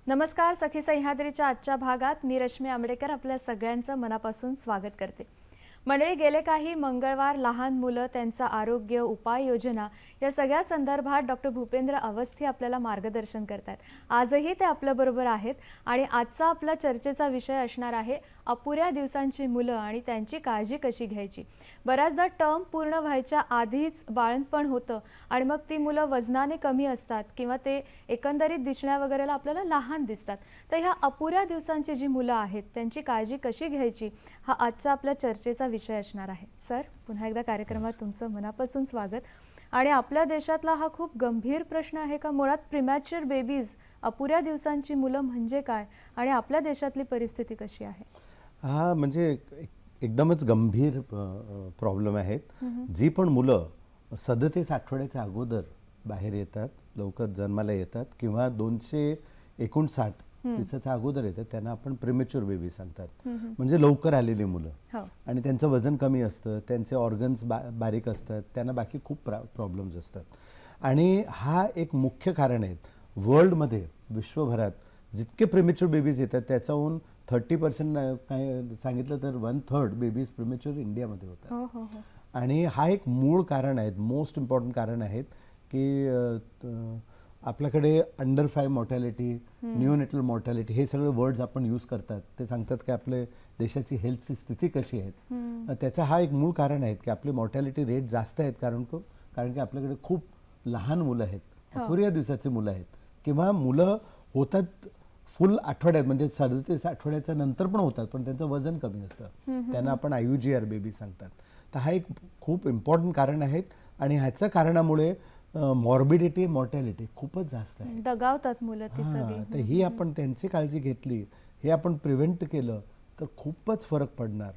नमस्कार. सखी सह्याद्रीच्या आजच्या भागात मी रश्मी आंबेडकर आपल्या सगळ्यांचं मनापासून स्वागत करते. मंडळी, गेले काही मंगळवार लहान मुलं, त्यांचं आरोग्य, उपाययोजना या सगळ्या संदर्भात डॉक्टर भूपेंद्र अवस्थी आपल्याला मार्गदर्शन करतात. आजही ते आपल्याबरोबर आहेत आणि आजचा आपला चर्चेचा विषय असणार आहे अपुऱ्या दिवसांची मुलं आणि त्यांची काळजी कशी घ्यायची. बऱ्याचदा टर्म पूर्ण व्हायच्या आधीच बाळंतपण होतं आणि मग ती मुलं वजनाने कमी असतात किंवा ते एकंदरीत दिसण्या वगैरेला आपल्याला लहान दिसतात. तर ह्या अपुऱ्या दिवसांची जी मुलं आहेत त्यांची काळजी कशी घ्यायची हा आजच्या आपल्या चर्चेचा विषय असणार आहे. सर, पुन्हा एकदा कार्यक्रमात तुमचं मनापासून स्वागत. आणि आपल्या देशातला हा खूप गंभीर प्रश्न आहे का मुळात प्रीमॅच्युअर बेबीज, अपुऱ्या दिवसांची मुलं म्हणजे काय आणि आपल्या देशातली परिस्थिती कशी आहे? हा म्हणजे एकदमच गंभीर प्रॉब्लेम आहेत. जी पण मुलं 37 आठवड्याच्या अगोदर बाहेर येतात, लवकर जन्माला येतात किंवा 259 दिवसाच्या अगोदर येतात, त्यांना आपण प्रीमॅच्युअर बेबी सांगतात. म्हणजे लवकर आलेली मुलं आणि त्यांचं वजन कमी असतं, त्यांचे ऑर्गन्स बारीक असतात, त्यांना बाकी खूप प्रॉब्लेम्स असतात. आणि हा एक मुख्य कारण आहे. वर्ल्डमध्ये, विश्वभरात जितके प्रीमॅच्युअर बेबीज येतात त्याच्याहून 30% काय सांगितलं तर 1/3 बेबीज प्रीमॅच्युअर इंडियामध्ये होतात. आणि हा एक मूळ कारण आहे, मोस्ट इम्पॉर्टंट कारण आहेत की आपल्याकडे अंडर 5 मॉर्टॅलिटी, न्यूनेटल मॉर्टॅलिटी हे सगळे वर्ड्स आपण यूज करतात. ते सांगतात की आपल्या देशाची हेल्थची स्थिती कशी आहे. त्याचा हा एक मूळ कारण आहे की आपली मॉर्टॅलिटी रेट जास्त आहेत कारण की आपल्याकडे खूप लहान मुलं आहेत, अपुऱ्या दिवसाची मुलं आहेत किंवा मुलं होतात फुल आठवड्यात, म्हणजे 37 आठवड्याच्या नंतर पण होतात पण त्यांचं वजन कमी असतं. त्यांना आपण IUGR बेबी सांगतात. तर हा एक खूप इम्पॉर्टंट कारण आहे आणि ह्याच्या कारणामुळे मॉर्बिडिटी, मॉर्टॅलिटी खूपच जास्त आहे. दगावतात मुलं ती सगळी. तर ही आपण त्यांची काळजी घेतली, हे आपण प्रिव्हेंट केलं तर खूपच फरक पडणार.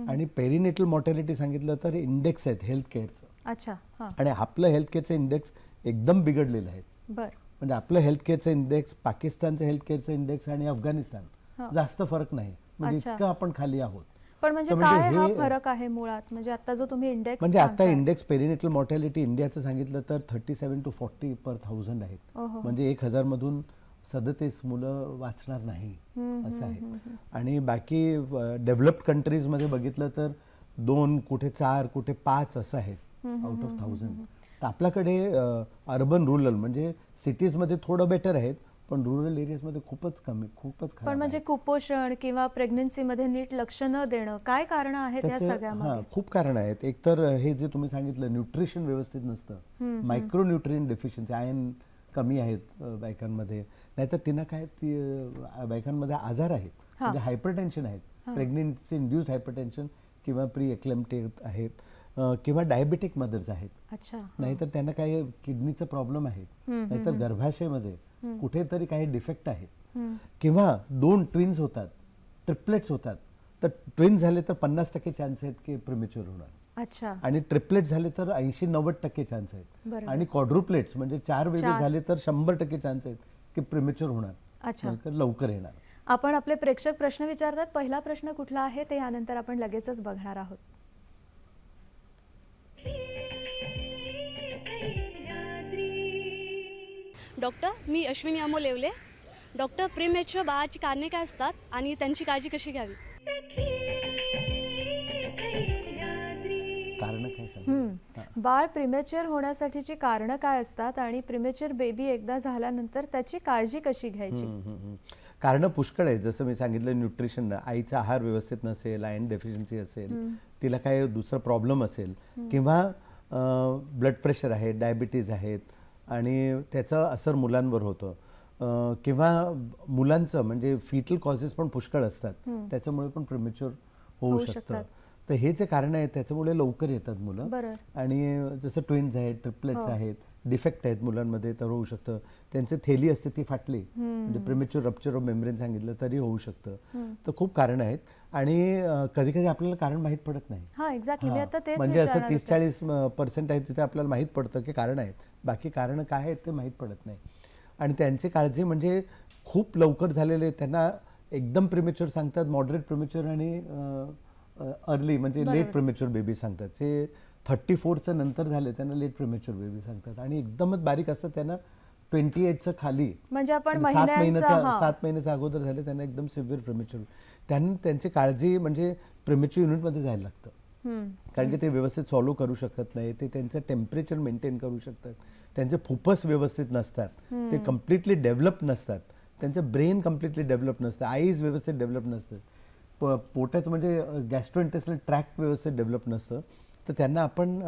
आणि पेरिनेटल मॉर्टॅलिटी सांगितलं तर इंडेक्स आहेत हेल्थ केअरचं. अच्छा. आणि आपलं हेल्थ केअरचं इंडेक्स एकदम बिघडलेलं आहे. म्हणजे आपलं हेल्थ केअरचं इंडेक्स, पाकिस्तानचं हेल्थ केअरचं इंडेक्स आणि अफगाणिस्तान जास्त फरक नाही. म्हणजे इतकं आपण खाली आहोत. पण म्हणजे काय हा फरक आहे मुळात? म्हणजे आता जो तुम्ही इंडेक्स, म्हणजे आता इंडेक्स पेरिनेटल मॉर्टॅलिटी इंडियाचं सांगितलं तर 37 to 40 per 1000 आहेत. म्हणजे 1000 मधून 37 मुलं वाचणार नाही असं आहे. आणि बाकी डेव्हलप्ड कंट्रीजमध्ये बघितलं तर 2, कुठे 4, कुठे 5 असं आहेत आउट ऑफ 1000. तर आपल्याकडे अर्बन रुरल म्हणजे सिटीजमध्ये थोडं बेटर आहेत पण रुरल एरियाजमध्ये खूपच कमी, खूपच खराब. पण म्हणजे कुपोषण किंवा प्रेग्नन्सीमध्ये नीट लक्ष न देणं, काय कारण आहेत या सगळ्यामध्ये? खूप कारण आहेत. एक तर हे जे तुम्ही सांगितलं न्यूट्रिशन व्यवस्थित नसतं, मायक्रोन्यूट्रिएंट डेफिशियन्सी, आयर्न कमी आहेत बायकांमध्ये, नाहीतर तिनं काय बायकांमध्ये आजार आहेत, म्हणजे हायपरटेन्शन आहेत, प्रेग्नन्सी इंड्युस्ड हायपरटेन्शन किंवा प्री एक्लेम्प्टिक आहेत किंवा डायबेटिक मदर्स आहेत. नाहीतर त्यांना काही किडनीचा प्रॉब्लेम आहे, नाहीतर गर्भाशयामध्ये कुठेतरी काही डिफेक्ट आहेत किंवा 2 ट्विन्स होतात, ट्रिपलेट्स होतात. तर ट्विन्स झाले तर 50% चान्स आहेत की प्रीमॅच्युअर होणार. आणि ट्रिपलेट झाले तर 80-90% चान्स आहेत. आणि क्वाड्रुप्लेट्स म्हणजे 4 बेबी झाले तर 100% चान्स आहेत की प्रीमॅच्युअर होणार, लवकर येणार. आपण आपले प्रेक्षक प्रश्न विचारतात. पहिला प्रश्न कुठला आहे ते यानंतर आपण लगेचच बघणार आहोत. डॉक्टर, मी अश्विनी अमोल येवले. डॉक्टर, प्रीमॅच्युअर बाळाची कारणे काय असतात आणि त्यांची काळजी कशी घ्यावी? कारण काय सांगा? बाळ प्रीमॅच्युअर होण्यासाठीची कारणं काय असतात आणि प्रीमॅच्युअर बेबी एकदा झाल्यानंतर त्याची काळजी कशी घ्यायची? कारणं पुष्कळ आहेत. जसं मी सांगितलं, न्यूट्रिशन, आईचा आहार व्यवस्थित नसेल, आयर्न डेफिशियन्सी असेल, तिला काय दुसरा प्रॉब्लेम असेल किंवा ब्लड प्रेशर आहे, डायबिटीज आहेत आणि त्याचा असर मुलांवर होतं किंवा मुलांचं म्हणजे फिटल कॉजेस पण पुष्कळ असतात, त्याच्यामुळे पण प्रीमॅच्युअर होऊ शकतं. तर हे जे कारण आहेत त्याच्यामुळे लवकर येतात मुलं. आणि जसं ट्विन्स आहेत, ट्रिपलेट्स आहेत, डिफेक्ट आहेत मुलांमध्ये तर होऊ शकतं. त्यांची थैली असते ती फाटली, म्हणजे प्रीमॅच्युअर रप्चर ऑफ मेम्ब्रेन सांगितलं तरी होऊ शकतं. तर खूप कारण आहेत आणि कधी कधी आपल्याला कारण माहीत पडत नाही. म्हणजे असं 30-40% आहेत तिथे आपल्याला माहीत पडतं की कारण आहेत, बाकी कारण काय आहेत ते माहीत पडत नाही. आणि त्यांची काळजी म्हणजे खूप लवकर झालेले त्यांना एकदम प्रीमॅच्युअर सांगतात, मॉडरेट प्रीमॅच्युअर आणि अर्ली म्हणजे लेट प्रीमॅच्युअर बेबी सांगतात. जे 34चं नंतर झाले त्यांना लेट प्रीमॅच्युअर बेबी सांगतात. आणि एकदमच बारीक असतात त्यांना 28चं खाली म्हणजे आपण आणि 7 महिन्यांचा हा. 7 महिन्याच्या अगोदर झाले त्यांना एकदम सिव्हिअर प्रिमेच्युअर, त्यांनी त्यांची काळजी म्हणजे प्रिमेच्युअर युनिटमध्ये जायला लागतं. कारण की ते व्यवस्थित सॉल्व्ह करू शकत नाही, ते त्यांचं टेम्परेचर मेंटेन करू शकतात, त्यांचे फुफ्फुस व्यवस्थित नसतात, ते कम्प्लिटली डेव्हलप नसतात, त्यांचं ब्रेन कम्प्लिटली डेव्हलप नसतं, आईज व्यवस्थित डेव्हलप नसतं, पोटाचं म्हणजे गॅस्ट्रोइंटेस्टिनल ट्रॅक्ट व्यवस्थित डेव्हलप नसतं. तर त्यांना आपण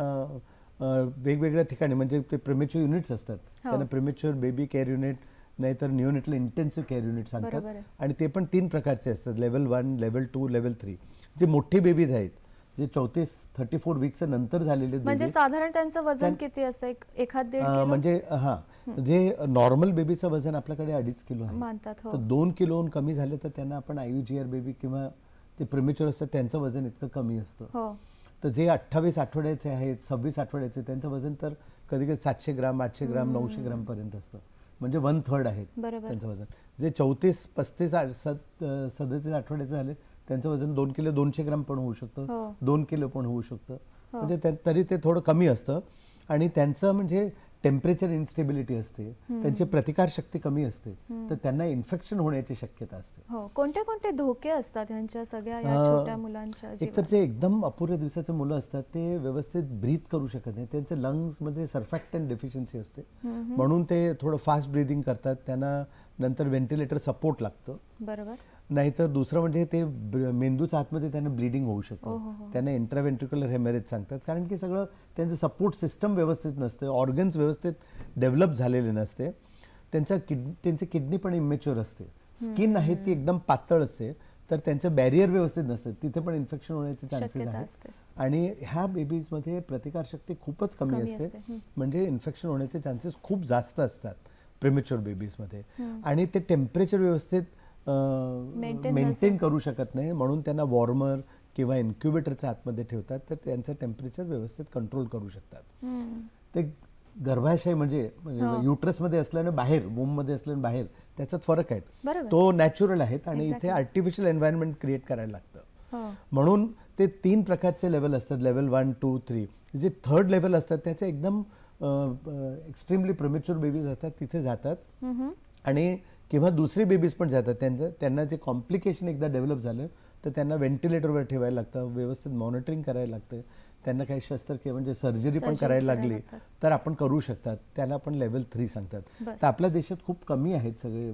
वेगवेगळ्या ठिकाणी म्हणजे ते प्रिमेच्युअर युनिट्स असतात, त्यांना प्रिमेच्युअर बेबी केअर युनिट नाहीतर न्यूनेटल इंटेन्सिव्ह केअर युनिट सांगतात. बरोबर आहे. आणि ते पण 3 प्रकारचे असतात, लेवल 1, लेवल 2, लेवल 3. जे मोठे बेबीज आहेत, जे 34 वीक्स नंतर झालेले म्हणजे babies, साधारण त्यांचं वजन किती असतं? एखाद दीड किलो म्हणजे जे नॉर्मल बेबीचं वजन आपल्याकडे 2.5 किलो आहे. मानतात. हो. तर 2 किलोहून कमी झाले तर त्यांना आपण IUGR बेबी किंवा ते प्रिमेच्युअर असतात त्यांचं वजन इतकं कमी असतं. हो. तर जे 28 आठवड्याचे आहेत, 26 आठवड्याचे, त्यांचं वजन तर कधी कधी 700 ग्राम, 800 ग्राम, 900 ग्राम पर्यंत असतं, म्हणजे 1/3 आहेत बरोबर. त्यांचं वजन. जे 34, 35, 37 आठवड्याचे झाले त्यांचं वजन 2 किलो 200 ग्राम पण होऊ शकतं, हो. 2 किलो पण होऊ शकतं. म्हणजे तरी ते थोडं कमी असतं. आणि त्यांचं म्हणजे टेम्परेचर इन्स्टेबिलिटी असते, त्यांची प्रतिकारशक्ती कमी असते, तर त्यांना इन्फेक्शन होण्याची शक्यता असते. हो. कोणते कोणते धोके असतात ह्यांच्या सगळ्या या छोट्या मुलांच्या एकतर जीवनात? जे एकदम अपुऱ्या दिवसाचे मुलं असतात ते व्यवस्थित ब्रीथ करू शकत नाही, त्यांच्या लंग्समध्ये सर्फॅक्टंट डेफिशियन्सी असते, म्हणून ते थोडं फास्ट ब्रीदिंग करतात, त्यांना नंतर व्हेंटिलेटर सपोर्ट लागतं. बरोबर. नाहीतर दुसरं म्हणजे ते मेंदूच्या आतमध्ये त्यांना ब्लिडिंग होऊ शकतं, त्यांना इंट्राव्हेंट्रिक्युलर हेमरेज सांगतात, कारण की सगळं त्यांचं सपोर्ट सिस्टम व्यवस्थित नसते, ऑर्गन्स व्यवस्थित डेव्हलप झालेले नसते, त्यांची किडनी पण इमेच्युअर असते, स्किन आहे ती एकदम पातळ असते, तर त्यांचं बॅरियर व्यवस्थित नसतं, तिथे पण इन्फेक्शन होण्याचे चान्सेस शक्यता आहेत. असते. आणि ह्या बेबीजमध्ये प्रतिकारशक्ती खूपच कमी असते, म्हणजे इन्फेक्शन होण्याचे चान्सेस खूप जास्त असतात प्रिमेच्युअर बेबीजमध्ये. आणि ते टेम्परेचर व्यवस्थित मेंटेन करू शकत नाही, म्हणून त्यांना वॉर्मर किंवा इन्क्युबेटरच्या आतमध्ये ठेवतात, तर त्यांचं टेम्परेचर व्यवस्थित कंट्रोल करू शकतात. ते गर्भाशय म्हणजे युट्रसमध्ये असल्याने बाहेर, वूममध्ये असल्याने बाहेर त्याच्यात फरक आहेत, बरोबर. तो नॅचरल आहेत आणि इथे आर्टिफिशियल एन्व्हायरमेंट क्रिएट करायला लागतं. म्हणून ते 3 प्रकारचे लेवल असतात, लेवल 1, 2, 3. जे 3rd लेवल असतात त्याचे एकदम एक्स्ट्रीमली प्रिमेच्युअर बेबीज असतात, तिथे जातात. आणि किंवा दुसरे बेबीज पण जातात, त्यांना जे कॉम्प्लिकेशन एकदा डेव्हलप झालं तर त्यांना व्हेंटिलेटरवर ठेवायला लागतं, व्यवस्थित मॉनिटरिंग करायला लागतं, त्यांना काही शस्त्रक्रिया म्हणजे सर्जरी पण करायला लागली तर आपण करू शकतात, त्याला आपण लेवल 3 सांगतात. तर आपल्या देशात खूप कमी आहेत सगळे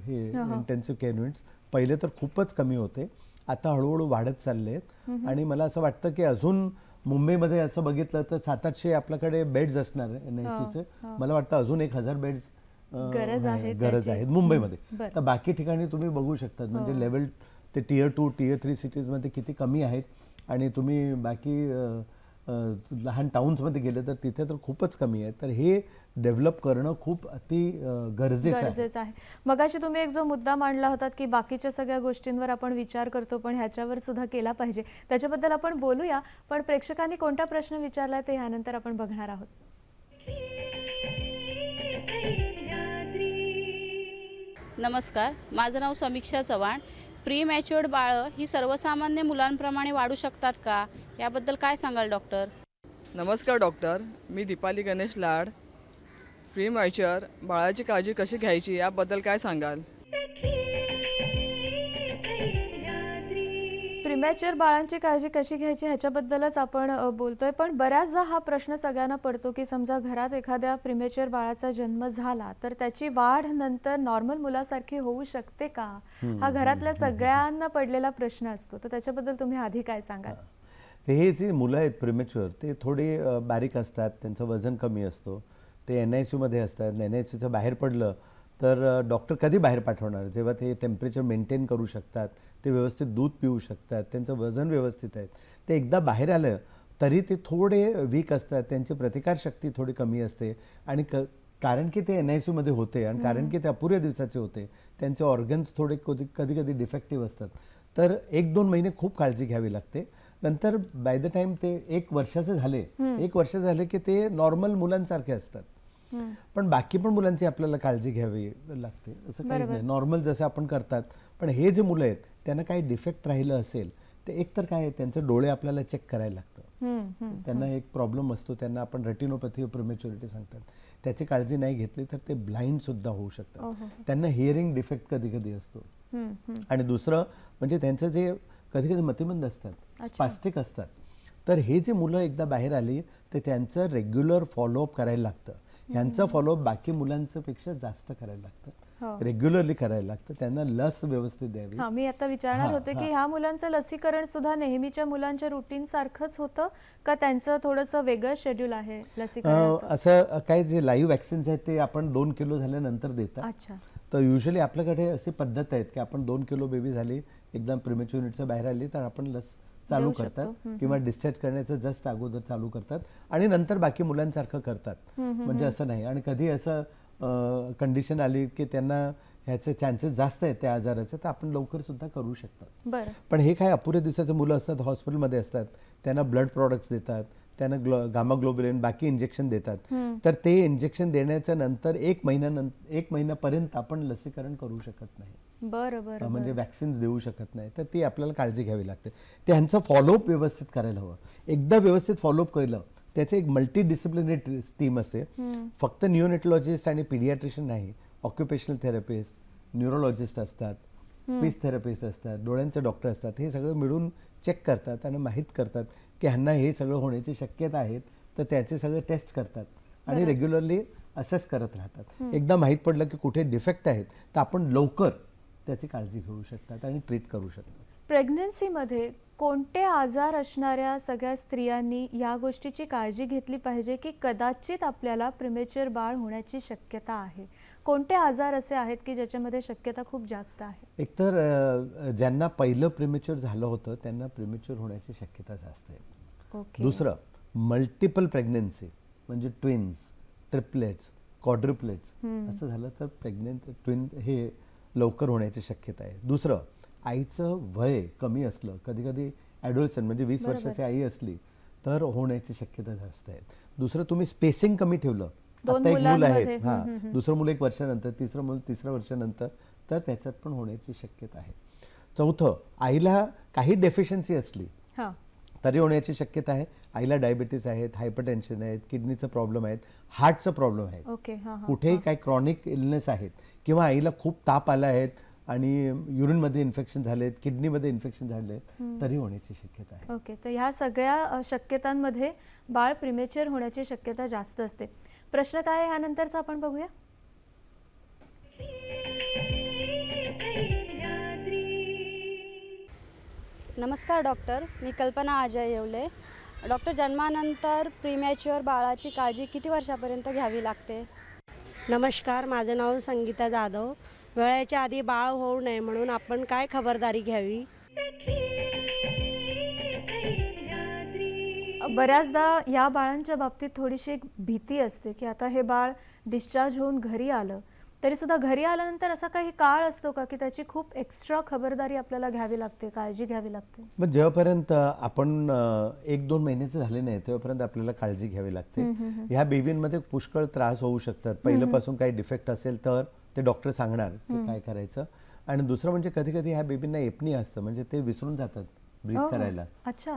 हे इंटेन्सिव्ह केअर युनिट्स. पहिले तर खूपच कमी होते, आता हळूहळू वाढत चालले आहेत. आणि मला असं वाटतं की अजून मुंबईमध्ये असं बघितलं तर 700-800 आपल्याकडे बेड्स असणार NICUचे. मला वाटतं अजून 1000 बेड्स गरज आहे मुंबईमध्ये. तर बाकी ठिकाणी तुम्ही बघू शकता, म्हणजे लेवल ते Tier 2, Tier 3 सिटीजमध्ये किती कमी आहेत. आणि तुम्ही बाकी लहान टाउन्समध्ये गेले तर तिथे तर खूपच कमी आहे. तर हे डेव्हलप करणं खूप गरजेचं आहे. मगाशी तुम्ही एक जो मुद्दा मांडला होता की बाकीच्या सगळ्या गोष्टींवर आपण विचार करतो पण ह्याच्यावर सुद्धा केला पाहिजे, त्याच्याबद्दल आपण बोलूया. पण प्रेक्षकांनी कोणता प्रश्न विचारला ते ह्यानंतर आपण बघणार आहोत. नमस्कार, माझं नाव समीक्षा चव्हाण. प्री मॅच्युअर्ड बाळं ही सर्वसामान्य मुलांप्रमाणे वाढू शकतात का, याबद्दल काय सांगाल डॉक्टर? नमस्कार डॉक्टर, मी दीपाली गणेश लाड. प्री मॅच्युअर बाळाची काळजी कशी घ्यायची याबद्दल काय सांगाल? प्रीमॅच्युअर बाळांची काळजी कशी घ्यायची ह्याच्याबद्दलच आपण बोलतोय. पण बऱ्याचदा हा प्रश्न सगळ्यांना पडतो की समजा घरात एखाद्या प्रीमॅच्युअर बाळाचा जन्म झाला तर त्याची वाढ नंतर नॉर्मल मुलासारखी होऊ शकते का, हा घरातल्या सगळ्यांना पडलेला प्रश्न असतो. तर त्याच्याबद्दल तुम्ही आधी काय सांगाल? हे जे मुलं आहेत प्रिमेच्युअर ते थोडे बारीक असतात, त्यांचं वजन कमी असतो, ते NICUमध्ये असतात. NICUचं बाहेर पडलं तर डॉक्टर कधी बाहेर पाठवणार, जेव्हा ते टेम्परेचर मेंटेन करू शकतात, ते व्यवस्थित दूध पिऊ शकतात, त्यांचं वजन व्यवस्थित आहे. ते एकदा बाहेर आलं तरी ते थोडे वीक असतात, त्यांची प्रतिकारशक्ती थोडी कमी असते. आणि कारण की ते NICUमध्ये होते आणि कारण की ते अपुऱ्या दिवसाचे होते, त्यांचे ऑर्गन्स थोडे कधी कधी डिफेक्टिव्ह असतात. तर 1-2 महिने खूप काळजी घ्यावी लागते. नंतर बाय द टाइम ते 1 वर्षाचे झाले की ते नॉर्मल मुलांसारखे असतात. पण बाकी पण मुलांची आपल्याला काळजी घ्यावी लागते, असं काहीच नाही, नॉर्मल जसं आपण करतात. पण हे जे मुलं आहेत त्यांना काही डिफेक्ट राहिलं असेल तर एक तर काय त्यांचे डोळे आपल्याला चेक करायला लागतं. त्यांना एक प्रॉब्लेम असतो, त्यांना आपण रेटिनोपॅथी प्रिमॅच्युरिटी सांगतात. त्याची काळजी नाही घेतली तर ते ब्लाइंड सुद्धा होऊ शकतात. त्यांना हिअरिंग डिफेक्ट कधी कधी असतो. आणि दुसरं म्हणजे त्यांचं जे कधी कधी मतिमंद असतात, स्पास्टिक असतात. तर हे जे मुलं एकदा बाहेर आली तर त्यांचं रेग्युलर फॉलोअप करायला लागतं. ह्यांचं फॉलोअप बाकी मुलांचं पेक्षा जास्त करायला लागतं, रेग्युलरली करायला लागतं. त्यांना लस व्यवस्थित द्यावी. मी आता विचारणार होते की ह्या मुलांचं लसीकरण सुद्धा नेहमीच्या मुलांच्या रुटीन सारखंच होतं का त्यांचं थोडंसं वेगळं शेड्यूल आहे लसीकरणाचं? असं काय जे लाईव्ह वॅक्सिन्स आहेत ते आपण 2 किलो झाल्यानंतर देतात. अच्छा. तर युजली आपल्याकडे अशी पद्धत आहेत की आपण 2 किलो बेबी झाली एकदम प्रिमॅच्युअर युनिटचं बाहेर आली तर आपण लस चालू करतात किंवा डिस्चार्ज करण्याचं जस्ट अगोदर चालू करतात आणि नंतर बाकी मुलांसारखं करतात. म्हणजे असं नाही. आणि कधी असं कंडिशन आली की त्यांना ह्याचे चान्सेस जास्त आहेत त्या आजाराचे तर आपण लवकर सुद्धा करू शकतात. बरं. पण हे काय अपुऱ्या दिवसाचे मुलं असतात, हॉस्पिटलमध्ये असतात, त्यांना ब्लड प्रॉडक्ट्स देतात, त्यांना गामा ग्लोबुलिन बाकी इंजेक्शन देतात. तर ते इंजेक्शन देण्याच्या नंतर 1 महिन्यापर्यंत आपण लसीकरण करू शकत नाही. बरं बरं. म्हणजे वॅक्सिन्स देऊ शकत नाही. तर ती आपल्याला काळजी घ्यावी लागते. त्यांचं फॉलोअप व्यवस्थित करायला हवं. एकदा व्यवस्थित फॉलोअप केलं त्याचे एक मल्टी डिसिप्लिनरी टीम असते. फक्त न्यूरोनेटॉलॉजिस्ट आणि पीडियाट्रिशियन नाही, ऑक्युपेशनल थेरपिस्ट, न्यूरोलॉजिस्ट असतात, स्पीच थेरपिस्ट असतात, डोळ्यांचे डॉक्टर असतात. हे सगळं मिळून चेक करतात आणि माहीत करतात की ह्यांना हे सगळं होण्याची शक्यता आहेत. तर त्याचे सगळे टेस्ट करतात आणि रेग्युलरली असेस करत राहतात. एकदा माहीत पडलं की कुठे डिफेक्ट आहेत तर आपण लवकर त्याची काळजी घेऊ शकतात आणि ट्रीट करू शकतात. प्रेग्नन्सीमध्ये कोणते आजार असणाऱ्या सगळ्या स्त्रियांनी या गोष्टीची काळजी घेतली पाहिजे की कदाचित आपल्याला प्रिमॅच्युअर बाळ होण्याची शक्यता आहे? कोणते आजार असे आहेत की ज्याच्यामध्ये शक्यता खूप जास्त आहे? एकतर ज्यांना पहिलं प्रिमॅच्युअर झालं होतं त्यांना प्रिमॅच्युअर होण्याची शक्यता जास्त आहे. ओके. दुसरं मल्टिपल प्रेग्नन्सी म्हणजे ट्विन्स, ट्रिपलेट्स, क्वाड्रुप्लेट्स असं झालं तर ट्विन हे लवकर होण्याची शक्यता आहे. दुसरं आईचं वय कमी असलं, कधी कधी ॲडोलसंट म्हणजे 20 वर्षाची आई असली तर होण्याची शक्यता जास्त आहे. दुसरं तुम्ही स्पेसिंग कमी ठेवलं, आता एक मुलं आहेत, दुसरं मुलं 1 वर्षानंतर, तिसरं मुलं 3 वर्षानंतर, तर त्याच्यात पण होण्याची शक्यता आहे. चौथं आईला काही डेफिशियन्सी असली तरी होण्याची शक्यता आहे. आईला डायबिटीस आहेत, हायपरटेन्शन आहेत, किडनीचा प्रॉब्लेम आहेत, हार्टचा प्रॉब्लेम आहेत, कुठेही काही क्रॉनिक इलनेस आहेत किंवा आईला खूप ताप आला आहेत आणि युरिनमध्ये इन्फेक्शन झालेत, किडनीमध्ये इन्फेक्शन झालेत, तरी होण्याची शक्यता आहे. ओके. तर ह्या सगळ्या शक्यतांमध्ये बाळ प्रिमॅच्युअर होण्याची शक्यता जास्त असते. प्रश्न काय आहे ह्यानंतरचा आपण बघूया. नमस्कार डॉक्टर, मी कल्पना अजय येवले. डॉक्टर, जन्मानंतर प्रीमॅच्युअर बाळाची काळजी किती वर्षापर्यंत घ्यावी लागते? नमस्कार, माझं नाव संगीता जाधव. वेळेच्या आधी बाळ होऊ नये म्हणून आपण काय खबरदारी घ्यावी? बऱ्याचदा या बाळांच्या बाबतीत थोडीशी एक भीती असते की आता हे बाळ डिस्चार्ज होऊन घरी आलं तरी सुद्धा घरी आल्यानंतर असा काही काळ असतो का की त्याची खूप एक्स्ट्रा खबरदारी आपल्याला घ्यावी लागते, काळजी घ्यावी लागते? मग जेव्हापर्यंत आपण 1-2 महिन्याचे झाले नाही तेव्हापर्यंत आपल्याला काळजी घ्यावी लागते. ह्या बेबींमध्ये पुष्कळ त्रास होऊ शकतात. पहिल्यापासून काही डिफेक्ट असेल तर ते डॉक्टर सांगणार की काय करायचं. आणि दुसरं म्हणजे कधी कधी ह्या बेबींना एपनी असतं, म्हणजे ते विसरून जातात ब्रीथ करायला. अच्छा.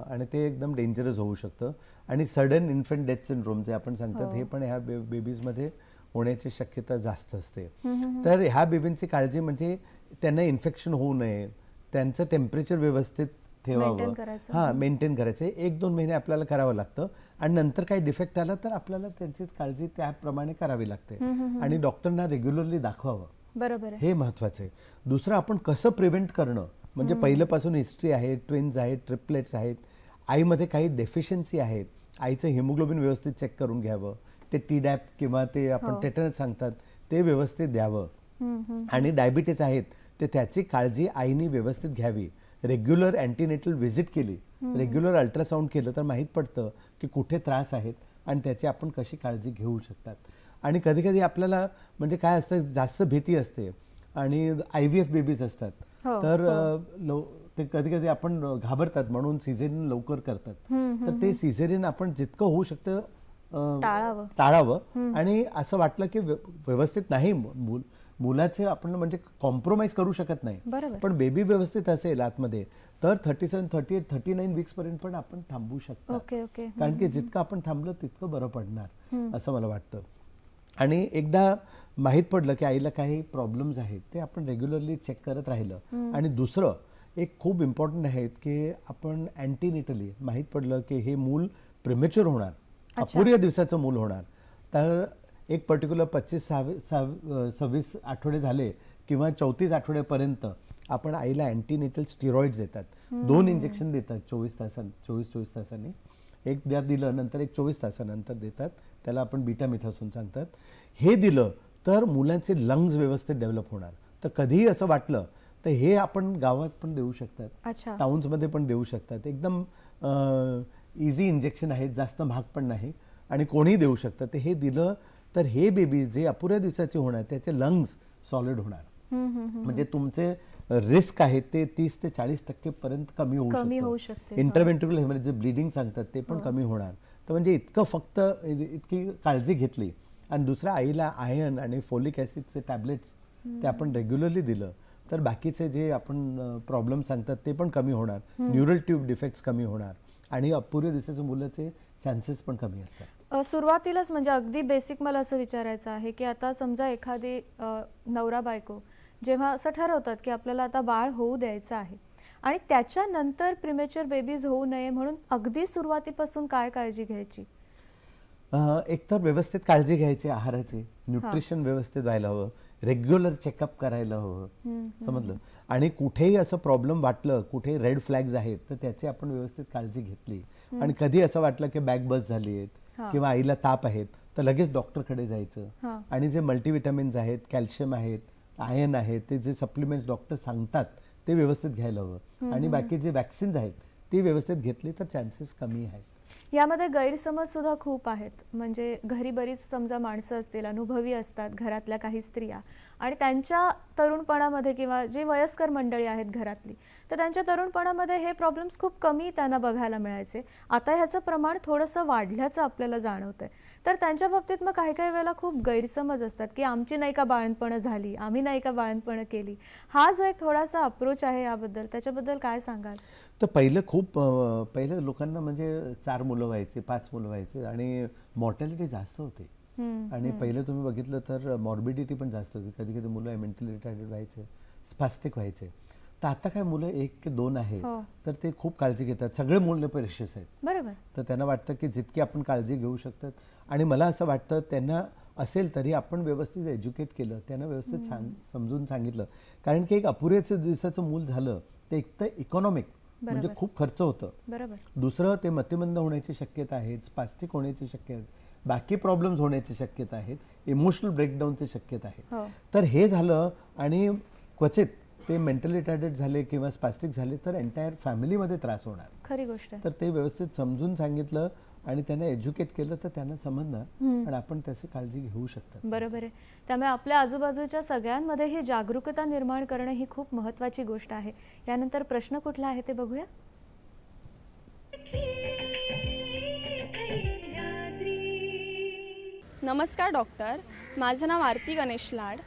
आणि ते एकदम डेंजरस होऊ शकतं. आणि सडन इन्फंट डेथ सिंड्रोम जे आपण सांगतात हे पण ह्या बेबीजमध्ये होण्याची शक्यता जास्त असते. तर ह्या बेबींची काळजी म्हणजे त्यांना इन्फेक्शन होऊ नये, त्यांचं टेम्परेचर व्यवस्थित ठेवावं, मेंटेन करायचं. 1-2 महिने आपल्याला करावं लागतं आणि नंतर काही डिफेक्ट आला तर आपल्याला त्यांची काळजी त्याप्रमाणे करावी लागते आणि डॉक्टरना रेग्युलरली दाखवावं. बरोबर, हे महत्वाचं आहे. दुसरं आपण कसं प्रिव्हेंट करणं, म्हणजे पहिल्यापासून हिस्ट्री आहे, ट्विन्स आहेत, ट्रिपलेट्स आहेत, आईमध्ये काही डेफिशियन्सी आहेत, आईचं हिमोग्लोबिन व्यवस्थित चेक करून घ्यावं, ते टीडॅप किंवा ते आपण टेटनस सांगतात ते व्यवस्थित द्यावं. आणि डायबिटीस आहेत तर त्याची काळजी आईने व्यवस्थित घ्यावी. रेग्युलर अँटीनेटल व्हिजिट केली, रेग्युलर अल्ट्रासाऊंड केलं तर माहीत पडतं की कुठे त्रास आहेत आणि त्याची आपण कशी काळजी घेऊ शकतात. आणि कधी कधी आपल्याला म्हणजे काय असतं, जास्त भीती असते आणि IVF बेबीज असतात तर ते कधी कधी आपण घाबरतात म्हणून सिझेरियन लवकर करतात. तर ते सिझेरियन आपण जितकं होऊ शकतं टाळावं. आणि असं वाटलं की व्यवस्थित नाही मूल मुलाचे आपण म्हणजे कॉम्प्रोमाइज करू शकत नाही, बरोबर. पण बेबी व्यवस्थित असेल आतमध्ये तर 37, 38, 39 वीक्स पर्यंत पण आपण थांबू शकतो. Okay okay. कारण की जितकं आपण थांबलं तितकं बरं पडणार असं मला वाटतं. आणि एकदा माहीत पडलं की आईला काही प्रॉब्लेम्स आहेत ते आपण रेग्युलरली चेक करत राहिलं. आणि दुसरं एक खूप इम्पॉर्टंट आहे की आपण अँटीनेटली माहीत पडलं की हे मूल प्रिमेच्युअर होणार, अपुऱ्या दिवसाचं मूल होणार, तर एक पर्टिक्युलर 26 आठवडे झाले किंवा 34 आठवड्यापर्यंत आपण आईला अँटीनेटल स्टिरॉइड्स देतात. 2 इंजेक्शन देतात 24 तासांनी. एक द्या दिलं नंतर एक 24 तासानंतर देतात, त्याला आपण बीटामिथासोन सांगतात. हे दिलं तर मुलांचे लंग्स व्यवस्थित डेव्हलप होणार. तर कधीही असं वाटलं तर हे आपण गावात पण देऊ शकतात, अच्छा. टाउन्समध्ये पण देऊ शकतात. एकदम इझी इंजेक्शन आहेत, जास्त महाग पण नाही आणि कोणीही देऊ शकतं. तर हे दिलं तर हे बेबी जे अपुऱ्या दिवसाचे होणार त्याचे लंग्स सॉलिड होणार. म्हणजे तुमचे रिस्क आहे ते 30 ते 40% पर्यंत कमी होऊ शकते. इंटरव्हेंट्रिक्युलर हेमरेज जे ब्लिडिंग सांगतात ते पण कमी होणार. तर म्हणजे इतकं फक्त इतकी काळजी घेतली. आणि दुसऱ्या आईला आयर्न आणि फोलिक ॲसिडचे टॅबलेट्स ते आपण रेग्युलरली दिलं तर बाकीचे जे आपण प्रॉब्लेम सांगतात ते पण कमी होणार. न्यूरल ट्यूब डिफेक्ट्स कमी होणार आणि अपुऱ्या दिवसाच्या मुलाचे चान्सेस पण कमी असतात. सुरुवातीलाच म्हणजे अगदी बेसिक मला असं विचारायचं आहे की आता समजा एखादी नवरा बायको जेव्हा असं ठरवतात की आपल्याला आता बाळ होऊ द्यायचं आहे आणि त्याच्यानंतर प्रिमेच्युअर बेबीज होऊ नये म्हणून अगदी सुरुवातीपासून काय काळजी घ्यायची? एकतर व्यवस्थित काळजी घ्यायची आहाराची, न्यूट्रिशन व्यवस्थित व्हायला हवं, रेग्युलर चेकअप करायला हवं, समजलं. आणि कुठेही असं प्रॉब्लेम वाटलं, कुठेही रेड फ्लॅग्स आहेत तर त्याची आपण व्यवस्थित काळजी घेतली. आणि कधी असं वाटलं की बॅक बस झाली आहेत किंवा आईला ताप आहेत तर लगेच डॉक्टरकडे जायचं. आणि जे मल्टीव्हिटॅमिन्स आहेत, कॅल्शियम आहेत, आयर्न आहेत, ते जे सप्लिमेंट्स डॉक्टर सांगतात ते व्यवस्थित घ्यायला हवं. आणि बाकी जे वॅक्सिन्स आहेत ती व्यवस्थित घेतली तर चान्सेस कमी आहेत. यामध्ये गैरसमज सुद्धा खूप आहेत. म्हणजे घरी बरीच समजा माणसं असतील, अनुभवी असतात घरातल्या काही स्त्रिया, आणि त्यांच्या तरुणपणामध्ये किंवा जी वयस्कर मंडळी आहेत घरातली तर त्यांच्या तरुणपणामध्ये हे प्रॉब्लेम्स खूप कमी त्यांना बघायला मिळायचे. आता ह्याचं प्रमाण थोडंसं वाढल्याचं आपल्याला जाणवतंय. तर त्यांच्या बाबतीत मग काही काही वेळेला खूप गैरसमज असतात की आमची नाही का बाळंतपणं झाली, आम्ही नाही का बाळंतपणं केली. हा जो एक थोडासा अप्रोच आहे याबद्दल, त्याच्याबद्दल काय सांगाल? तर पहिलं लोकांना म्हणजे 4 मुलं व्हायचे, 5 मुलं व्हायचे आणि मॉर्टॅलिटी जास्त होते. आणि पहिलं तुम्ही बघितलं तर मॉर्बिडिटी पण जास्त होती. कधी कधी मुलं मेंटली रिटार्डेड व्हायचे, स्पास्टिक व्हायचे. तर आता काय मुलं 1 की 2 आहेत तर ते खूप काळजी घेतात. सगळे मुलं प्रेशियस आहेत. बरोबर. तर त्यांना वाटतं की जितकी आपण काळजी घेऊ शकतात. आणि मला असं वाटतं त्यांना असेल तरी आपण व्यवस्थित एज्युकेट केलं, त्यांना व्यवस्थित समजून सांगितलं. कारण की एक अपुऱ्याचं दिवसाचं मूल झालं ते एक तर इकॉनॉमिक म्हणजे खूप खर्च होतं. बरोबर. दुसरं ते मतिमंद होण्याची शक्यता आहे, स्पास्टिक होण्याची शक्यता आहे, बाकी प्रॉब्लेम्स होण्याची शक्यता आहेत, इमोशनल ब्रेकडाऊनची शक्यता आहे. तर हे झालं आणि क्वचित ते मेंटली रिटार्डेड झाले किंवा स्पास्टिक झाले तर एंटायर फॅमिलीमध्ये त्रास होणार. खरी गोष्ट आहे. तर ते व्यवस्थित समजून सांगितलं आणि त्यांना एज्युकेट केलं तर त्यांना समजणार आणि आपण त्याची काळजी घेऊ शकतात. बरोबर आहे. त्यामुळे आपल्या आजूबाजूच्या सगळ्यांमध्ये ही जागरूकता निर्माण करणं ही खूप महत्त्वाची गोष्ट आहे. यानंतर प्रश्न कुठला आहे ते बघूया. नमस्कार डॉक्टर, माझं नाव आरती गणेश लाड.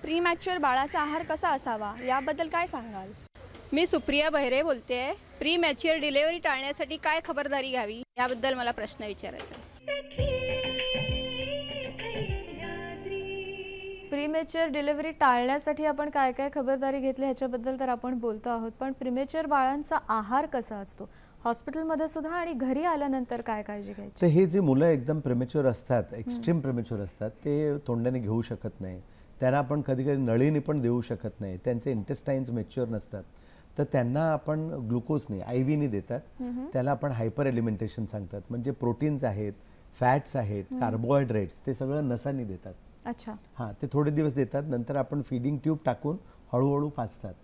प्रीमॅच्युअर बाळाचा आहार कसा असावा याबद्दल काय सांगाल? मी सुप्रिया बहिरे बोलते आहे. प्री मॅच्युअर डिलेव्हरी टाळण्यासाठी काय खबरदारी घ्यावी याबद्दल मला प्रश्न विचारायचा आहे. प्रीमेच्युअर डिलिव्हरी टाळण्यासाठी आपण काय काय खबरदारी घेतली ह्याच्याबद्दल तर आपण बोलतो आहोत, पण प्रीमेच्युअर बाळांचा आहार कसा असतो, हॉस्पिटलमध्ये सुद्धा आणि घरी आल्यानंतर काय काळजी घ्यायची? तर हे जे मुलं एकदम प्रिमेच्युअर असतात, एक्स्ट्रीम प्रिमेच्युअर असतात, ते तोंडाने घेऊ शकत नाही, त्यांना आपण कधी कधी नळीने पण देऊ शकत नाही, त्यांचे इंटेस्टाईन्स मॅच्युअर नसतात, तर त्यांना आपण ग्लुकोजने IV देतात. त्याला आपण हायपर एलिमेंटेशन सांगतात. म्हणजे प्रोटीन्स आहेत, फॅट्स आहेत, कार्बोहायड्रेट्स ते सगळं नसानी देतात. अच्छा. हां, ते थोडे दिवस देतात, नंतर आपण फीडिंग ट्यूब टाकून हळूहळू पाजतात,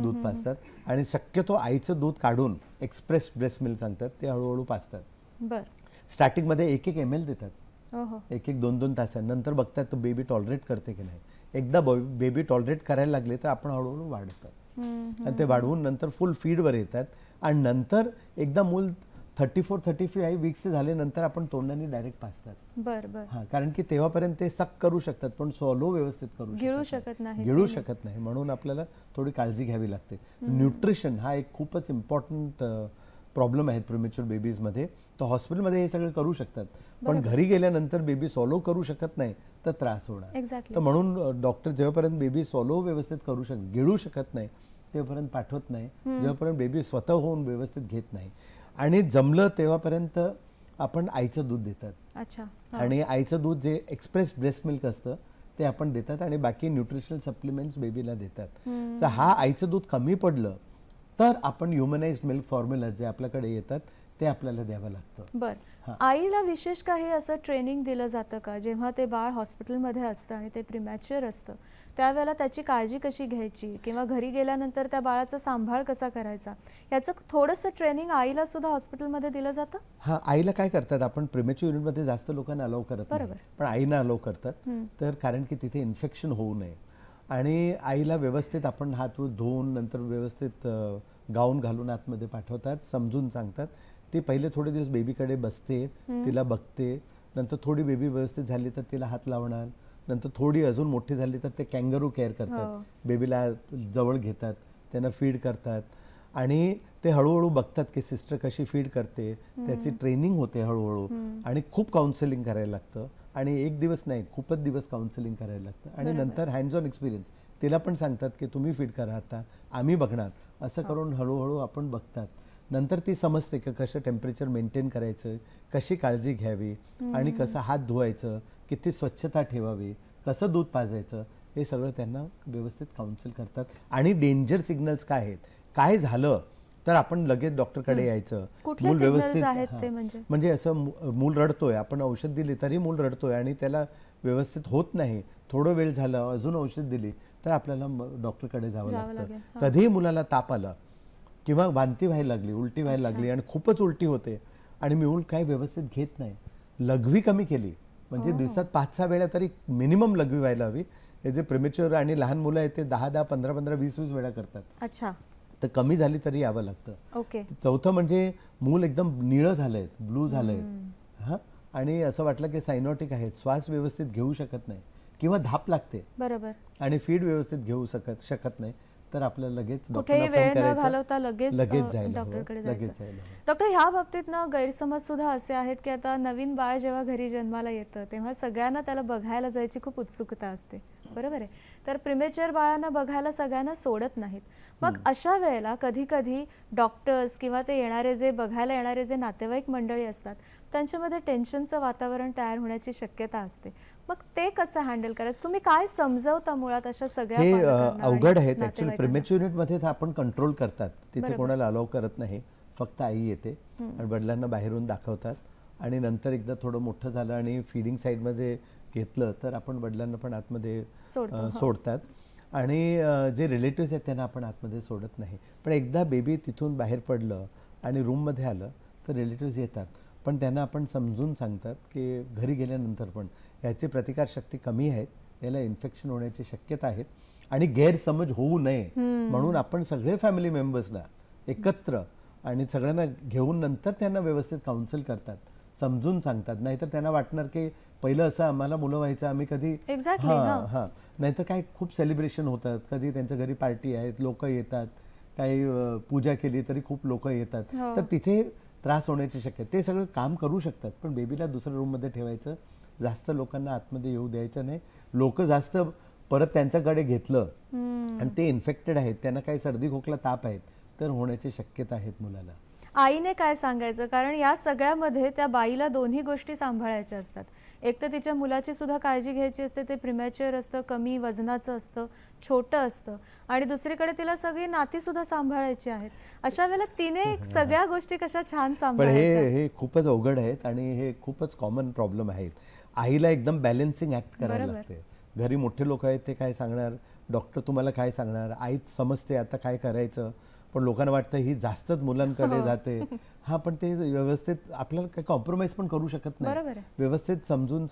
दूध पाजतात आणि शक्यतो आईचं दूध काढून एक्सप्रेस ब्रेस्ट मिल्क सांगतात ते हळूहळू पाजतात. बरं. स्टार्टिंगमध्ये 1-1 ml देतात, ओहो. 1-1, 2-2 तासानंतर बघतात तो बेबी टॉलरेट करते की नाही. एकदा बेबी टॉलरेट करायला लागले तर आपण हळूहळू वाढतात आणि ते वाढवून नंतर फुल फीडवर येतात आणि नंतर एकदा मूल 34-35 वीक्स झाले नंतर आपण तोंडाने डायरेक्ट पाजतात. बर बर. हा, कारण की तेव्हापर्यंत ते सक करू शकतात पण सॉलो व्यवस्थित करू गिळू शकत नाही. गिळू शकत नाही, म्हणून आपल्याला थोडी काळजी घ्यावी लागते. न्यूट्रिशन हा एक खूपच इम्पॉर्टंट प्रॉब्लेम आहे प्रिमॅच्युअर बेबीजमध्ये. तर हॉस्पिटलमध्ये हे सगळं करू शकतात, पण घरी गेल्यानंतर बेबी सॉलो करू शकत नाही तर त्रास होणार. एक्झॅक्टली. तर म्हणून डॉक्टर जेव्हापर्यंत बेबी सॉलो व्यवस्थित करू गिळू शकत नाही तेव्हापर्यंत पाठवत नाही, जेव्हापर्यंत बेबी स्वतः होऊन व्यवस्थित घेत नाही. आणि जमलं तेव्हापर्यंत आपण आईचं दूध देतात. अच्छा. आणि आईचं दूध जे एक्सप्रेस ब्रेस्ट मिल्क असतं ते आपण देतात आणि बाकी न्यूट्रिशनल सप्लिमेंट्स बेबीला देतात. तर हा आईचं दूध कमी पडलं तर आपण ह्युमनाइज्ड मिल्क फॉर्म्युला जे आपल्याकडे येतात ते आपल्याला द्यावं लागतं. बर. आईला विशेष काही असं ट्रेनिंग दिलं जातं का जेव्हा ते बाळ हॉस्पिटलमध्ये असतं आणि ते प्रिमॅच्युअर असतं त्यावेळेला त्याची काळजी कशी घ्यायची किंवा घरी गेल्यानंतर त्या बाळाचा सांभाळ कसा करायचा याचं थोडंसं ट्रेनिंग आईला सुद्धा हॉस्पिटलमध्ये दिलं जातं? हा, आईला काय करतात आपण प्रिमॅच्युअर युनिटमध्ये जास्त लोकांना अलाउ करत नाही, बरोबर. पण आईना अलाउ करतात. तर कारण की तिथे इन्फेक्शन होऊ नये आणि आईला व्यवस्थित आपण हात धुवून नंतर व्यवस्थित गाऊन घालून आतमध्ये पाठवतात, समजून सांगतात. ती पहिले थोडे दिवस बेबीकडे बसते, तिला बघते, नंतर थोडी बेबी व्यवस्थित झाली तर तिला हात लावणार, नंतर थोडी अजून मोठी झाली तर ते कॅंगरू केअर करतात, बेबीला जवळ घेतात, त्यांना फीड करतात आणि ते हळूहळू बघतात की सिस्टर कशी फीड करते, त्याची ट्रेनिंग होते हळूहळू. आणि खूप काउन्सिलिंग करायला लागतं आणि एक दिवस नाही खूपच दिवस काउन्सिलिंग करायला लागतं. आणि नंतर हँड्स ऑन एक्सपिरियन्स तिला पण सांगतात की तुम्ही फीड करा, आता आम्ही बघणार, असं करून हळूहळू आपण बघतात. नंतर ती समजते की कसं टेम्परेचर मेंटेन करायचं, कशी काळजी घ्यावी आणि कसं हात धुवायचं, किती स्वच्छता ठेवावी, कसं दूध पाजायचं, हे सगळं त्यांना व्यवस्थित काउन्सिल करतात. आणि डेंजर सिग्नल्स काय आहेत, काय झालं तर आपण लगेच डॉक्टरकडे यायचं. कुठले मूल signals आहेत हां. ते म्हणजे? म्हणजे असं मूल रडतोय, आपण औषध दिली तरी मूल रडतोय आणि त्याला व्यवस्थित होत नाही, थोडं वेळ झालं अजून औषध दिली तर आपल्याला डॉक्टरकडे जावं लागतं. लागेल. कधीही मुलाला ताप आला किंवा वांती व्हायला लागली, उलटी व्हायला लागली आणि खूपच उलटी होते आणि मूल काय व्यवस्थित घेत नाही, लघवी कमी केली म्हणजे दिवसात 5-6 वेळा तरी मिनिमम लघवी व्हायला हवी. हे जे प्रिमॅच्युअर आणि लहान मुलं आहेत ते 10-10, 15-15, 20-20 वेळा करतात. अच्छा. तर कमी झाली तरी यावं लागतं. ओके. चौथं म्हणजे मूल एकदम निळं झालंय, ब्लू झालंय, हा, आणि असं वाटलं की सायनोटिक आहेत, श्वास व्यवस्थित घेऊ शकत नाही किंवा धाप लागते बरोबर. आणि फीड व्यवस्थित घेऊ शकत नाही तर आपल्याला लगेच कुठेही डॉक्टरला वेळ फोन न करायचा, घालवता लगेच जायला डॉक्टरकडे हवं, लगेच जायचं. जायला हवं. डॉक्टर, ह्या बाबतीत ना गैरसमज सुद्धा असे आहेत की आता नवीन बाळ जेव्हा घरी जन्माला येतं तेव्हा सगळ्यांना त्याला बघायला जायची खूप उत्सुकता असते, बरोबर आहे. तर प्रिमॅच्युअर बाळांना बघायला सगळ्यांना सोडत नाहीत. मग अशा वेळेला कधी कधी डॉक्टर्स किंवा ते येणारे जे बघायला येणारे जे नातेवाईक मंडळी असतात त्यांच्यामध्ये टेन्शनचं वातावरण तयार होण्याची शक्यता असते. मग ते कसं हँडल करायचं, तुम्ही काय समजवता मुळात अशा सगळ्या हे पालकांना आणि अवघड आहेत ऍक्च्युअली. नातेवाईकांना? प्रिमॅच्युअर युनिटमध्ये तर आपण कंट्रोल करतात, तिथे बरोबर. कोणाला अलाउ करत नाही, फक्त आई येते आणि वडिलांना बाहेरून दाखवतात आणि नंतर एकदा थोडं मोठं झालं आणि फीडिंग साईडमध्ये घेतलं तर आपण वडिलांना पण आतमध्ये सोडतो, सोडतात आणि जे रिलेटिव्स आहेत त्यांना आपण आतमध्ये सोडत नाही. पण एकदा बेबी तिथून बाहेर पडलं आणि रूममध्ये आलं तर रिलेटिव्स येतात, पण त्यांना आपण समजून सांगतात की घरी गेल्यानंतर पण याची प्रतिकारशक्ती कमी आहे, याला इन्फेक्शन होण्याची शक्यता आहे आणि गैरसमज होऊ नये म्हणून आपण सगळे फॅमिली मेंबर्सना एकत्र आणि सगळ्यांना घेऊन नंतर त्यांना व्यवस्थित काउन्सिल करतात, समजून सांगतात. नाहीतर त्यांना वाटणार की पहिलं असं आम्हाला मुलं व्हायचं, आम्ही कधी Exactly, हां. हां, नाहीतर काय खूप सेलिब्रेशन होतात, कधी त्यांच्या घरी पार्टी आहेत, लोक येतात, काही पूजा केली तरी खूप लोक येतात, हो. तर तिथे त्रास होण्याची शक्यता. ते सगळं काम करू शकतात पण बेबीला दुसऱ्या रूममध्ये ठेवायचं, जास्त लोकांना आतमध्ये येऊ द्यायचं नाही. लोक जास्त परत त्यांच्याकडे घेतलं आणि ते इन्फेक्टेड आहेत, त्यांना काही सर्दी खोकला ताप आहेत तर होण्याची शक्यता आहेत मुलाला. आईने काय सांगायचं, कारण या सगळ्यामध्ये त्या बाईला दोन्ही गोष्टी सांभाळायच्या असतात. एक तर तिच्या मुलाची सुद्धा काळजी घ्यायची असते, ते प्रिमॅच्युअर असतं, कमी वजनाचं असतं, छोटं असतं, आणि दुसरीकडे तिला सगळी नाती सुद्धा सांभाळायची आहेत. अशा वेळेला तिने सगळ्या गोष्टी कशा छान पण सांभाळायच्या. हे खूपच अवघड आहेत आणि हे खूपच कॉमन प्रॉब्लेम आहेत. आईला एकदम बॅलन्सिंग ऍक्ट करायला बरोबर. लागते. घरी मोठे लोक आहेत ते काय सांगणार, डॉक्टर तुम्हाला काय सांगणार, आई समजते आता काय करायचं, पण लोकांना वाटतं ही जास्तच मुलांकडे जाते. हा, पण ते व्यवस्थित आपल्याला काही कॉम्प्रोमाइज पण करू शकत नाही. बरोबर आहे. व्यवस्थित समजून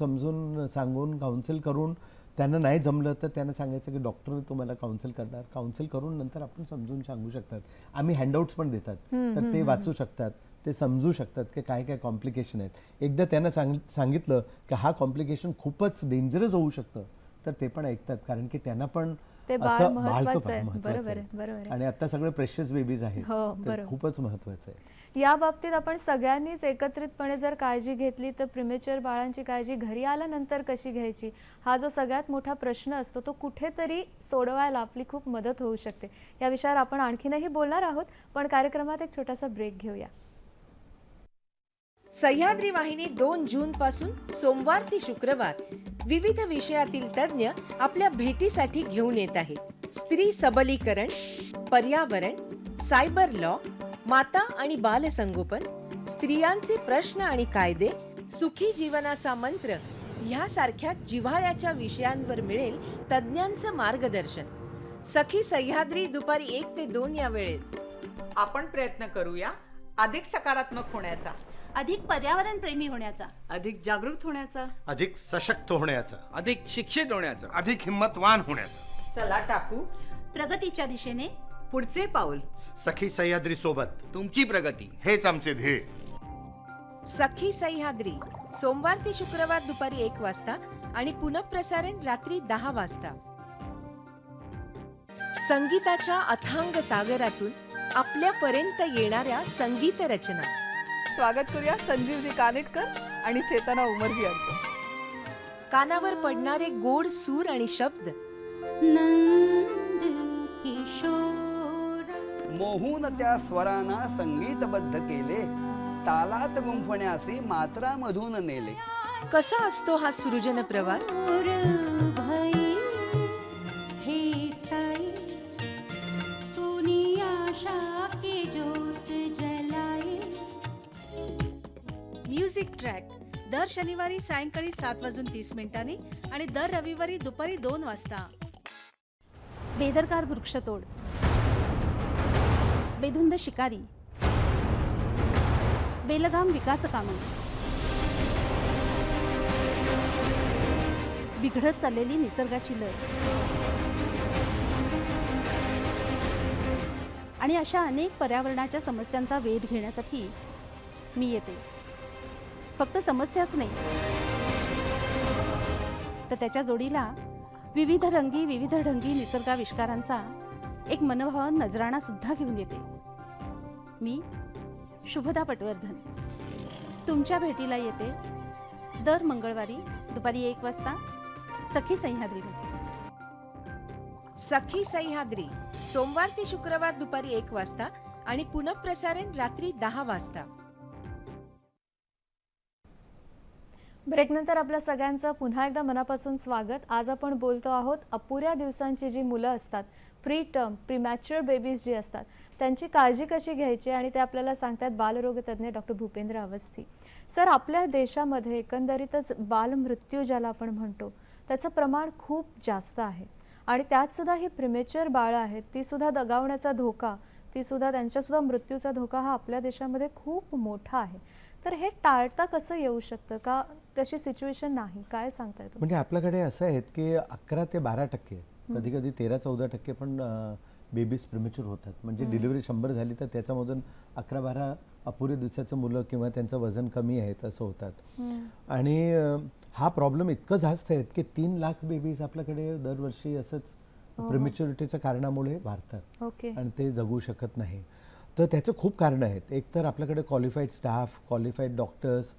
सांगून काउन्सिल करून त्यांना नाही जमलं तर त्यांना सांगायचं की डॉक्टर तुम्हाला काउन्सिल करणार, काउन्सिल करून नंतर आपण समजून सांगू शकतात. आम्ही हँडआउट्स पण देतात तर ते वाचू शकतात, ते समजू शकतात की काय काय कॉम्प्लिकेशन आहेत. एकदा त्यांना सांगितलं की हा कॉम्प्लिकेशन खूपच डेंजरस होऊ शकतं तर ते पण ऐकतात, कारण की त्यांना पण ते बाळ असं महत्त्वाचं बाळंतपण आहे. महत्त्वाचं बरोबर आहे, बरोबर आहे. आहे. आणि आता सगळे प्रेशियस बेबीज आहेत, हो, ते बरोबर. खूपच महत्त्वाचं आहे. या बाबतीत आपण सगळ्यांनीच एकत्रितपणे जर काळजी घेतली तर प्रिमेच्युअर बाळांची काळजी घरी आल्यानंतर कशी घ्यायची, हा जो सगळ्यात मोठा प्रश्न असतो तो कुठेतरी सोडवायला आपली खूप मदत होऊ शकते. या विषयावर आपण आणखीनही बोलणार आहोत, पण कार्यक्रमात एक छोटासा ब्रेक घेऊया. सह्याद्री वाहिनी 2 जून पासून सोमवार ते शुक्रवार विविध विषयातील तज्ज्ञ आपल्या भेटीसाठी घेऊन येत आहेत. स्त्री सबलीकरण, पर्यावरण, सायबर लॉ, माता आणि बालसंगोपन, स्त्रियांचे प्रश्न आणि कायदे, सुखी जीवनाचा मंत्र ह्यासारख्या जिव्हाळ्याच्या विषयांवर मिळेल तज्ज्ञांचं मार्गदर्शन. सखी सह्याद्री दुपारी 1 ते 2 या वेळेत. आपण प्रयत्न करूया अधिक सकारात्मक होण्याचा, अधिक पर्यावरणप्रेमी होण्याचा, अधिक जागृत होण्याचा. अधिक सशक्त होण्याचा, अधिक शिक्षित होण्याचा, अधिक हिम्मतवान होण्याचा. चला टाकू प्रगतीच्या दिशेने पुढचे पाऊल. सखी सह्याद्री सोबत तुमची प्रगती हेच आमचे ध्येय. सखी सह्याद्री सोमवार ते शुक्रवार दुपारी 1 वाजता आणि पुनःप्रसारण रात्री 10 वाजता. संगीताच्या अथांग सागरातून आपल्यापर्यंत येणाऱ्या संगीत रचना. स्वागत करूया संजीवजी कानेटकर आणि चेतना उमरजी यांचं. कानावर पडणारे गोड सूर आणि शब्द, मोहून त्या स्वरांना संगीतबद्ध केले, तालात गुंफण्यासी मात्रामधून नेले. कसा असतो हा सृजन प्रवास? म्युझिक ट्रॅक दर शनिवारी सायंकाळी 7:30 आणि दर रविवारी दुपारी 2 वाजता. बेदरकार वृक्षतोड, बेधुंद शिकारी, बेलगाम विकास कामं, बिघडत चाललेली निसर्गाची लय आणि अशा अनेक पर्यावरणाच्या समस्यांचा वेध घेण्यासाठी मी येते. फक्त समस्याच नाही तर त्याच्या जोडीला विविध रंगी विविध ढंगी निसर्गाविष्कारांचा एक मनोभावन नजराणा सुद्धा घेऊन येते. मी शुभदा पटवर्धन तुमच्या भेटीला येते दर मंगळवारी दुपारी 1 वाजता सखी सह्याद्रीमध्ये. सखी सह्याद्री सोमवार ते शुक्रवार दुपारी 1 वाजता आणि पुनःप्रसारण रात्री 10 वाजता. ब्रेकनंतर आपल्या सगळ्यांचं पुन्हा एकदा मनापासून स्वागत. आज आपण बोलतो आहोत अपुऱ्या दिवसांची जी मुलं असतात, प्री टर्म प्रीमॅच्युअर बेबीज जी असतात, त्यांची काळजी कशी घ्यायची, आणि ते आपल्याला सांगतात बालरोगतज्ञ डॉक्टर भूपेंद्र अवस्थी. सर, आपल्या देशामध्ये एकंदरीतच बालमृत्यू ज्याला आपण म्हणतो त्याचं प्रमाण खूप जास्त आहे आणि त्यात सुद्धा ही प्रीमॅच्युअर बाळं आहेत, ती सुद्धा दगावण्याचा धोका, त्यांच्यासुद्धा मृत्यूचा धोका हा आपल्या देशामध्ये खूप मोठा आहे. तर हे टाळता कसं येऊ शकतं का? तशी सिच्युएशन नाही, काय सांगताय तुम्ही? म्हणजे आपल्याकडे असं आहेत की 11 ते 12%, कधी कधी 13-14% पण बेबीज प्रिमेच्युअर होतात. म्हणजे डिलिव्हरी 100 झाली तर त्याच्यामधून 11-12 अपुरे दिवसाचं मुलं किंवा त्यांचं वजन कमी आहेत असं होतात. आणि हा प्रॉब्लेम इतकं जास्त आहे की 3 लाख बेबीज आपल्याकडे दरवर्षी असंच प्रिमेच्युरिटीच्या कारणामुळे वाढतात आणि ते जगू शकत नाही. तर त्याचं खूप कारणं आहेत. एक तर आपल्याकडे qualified staff, qualified doctors,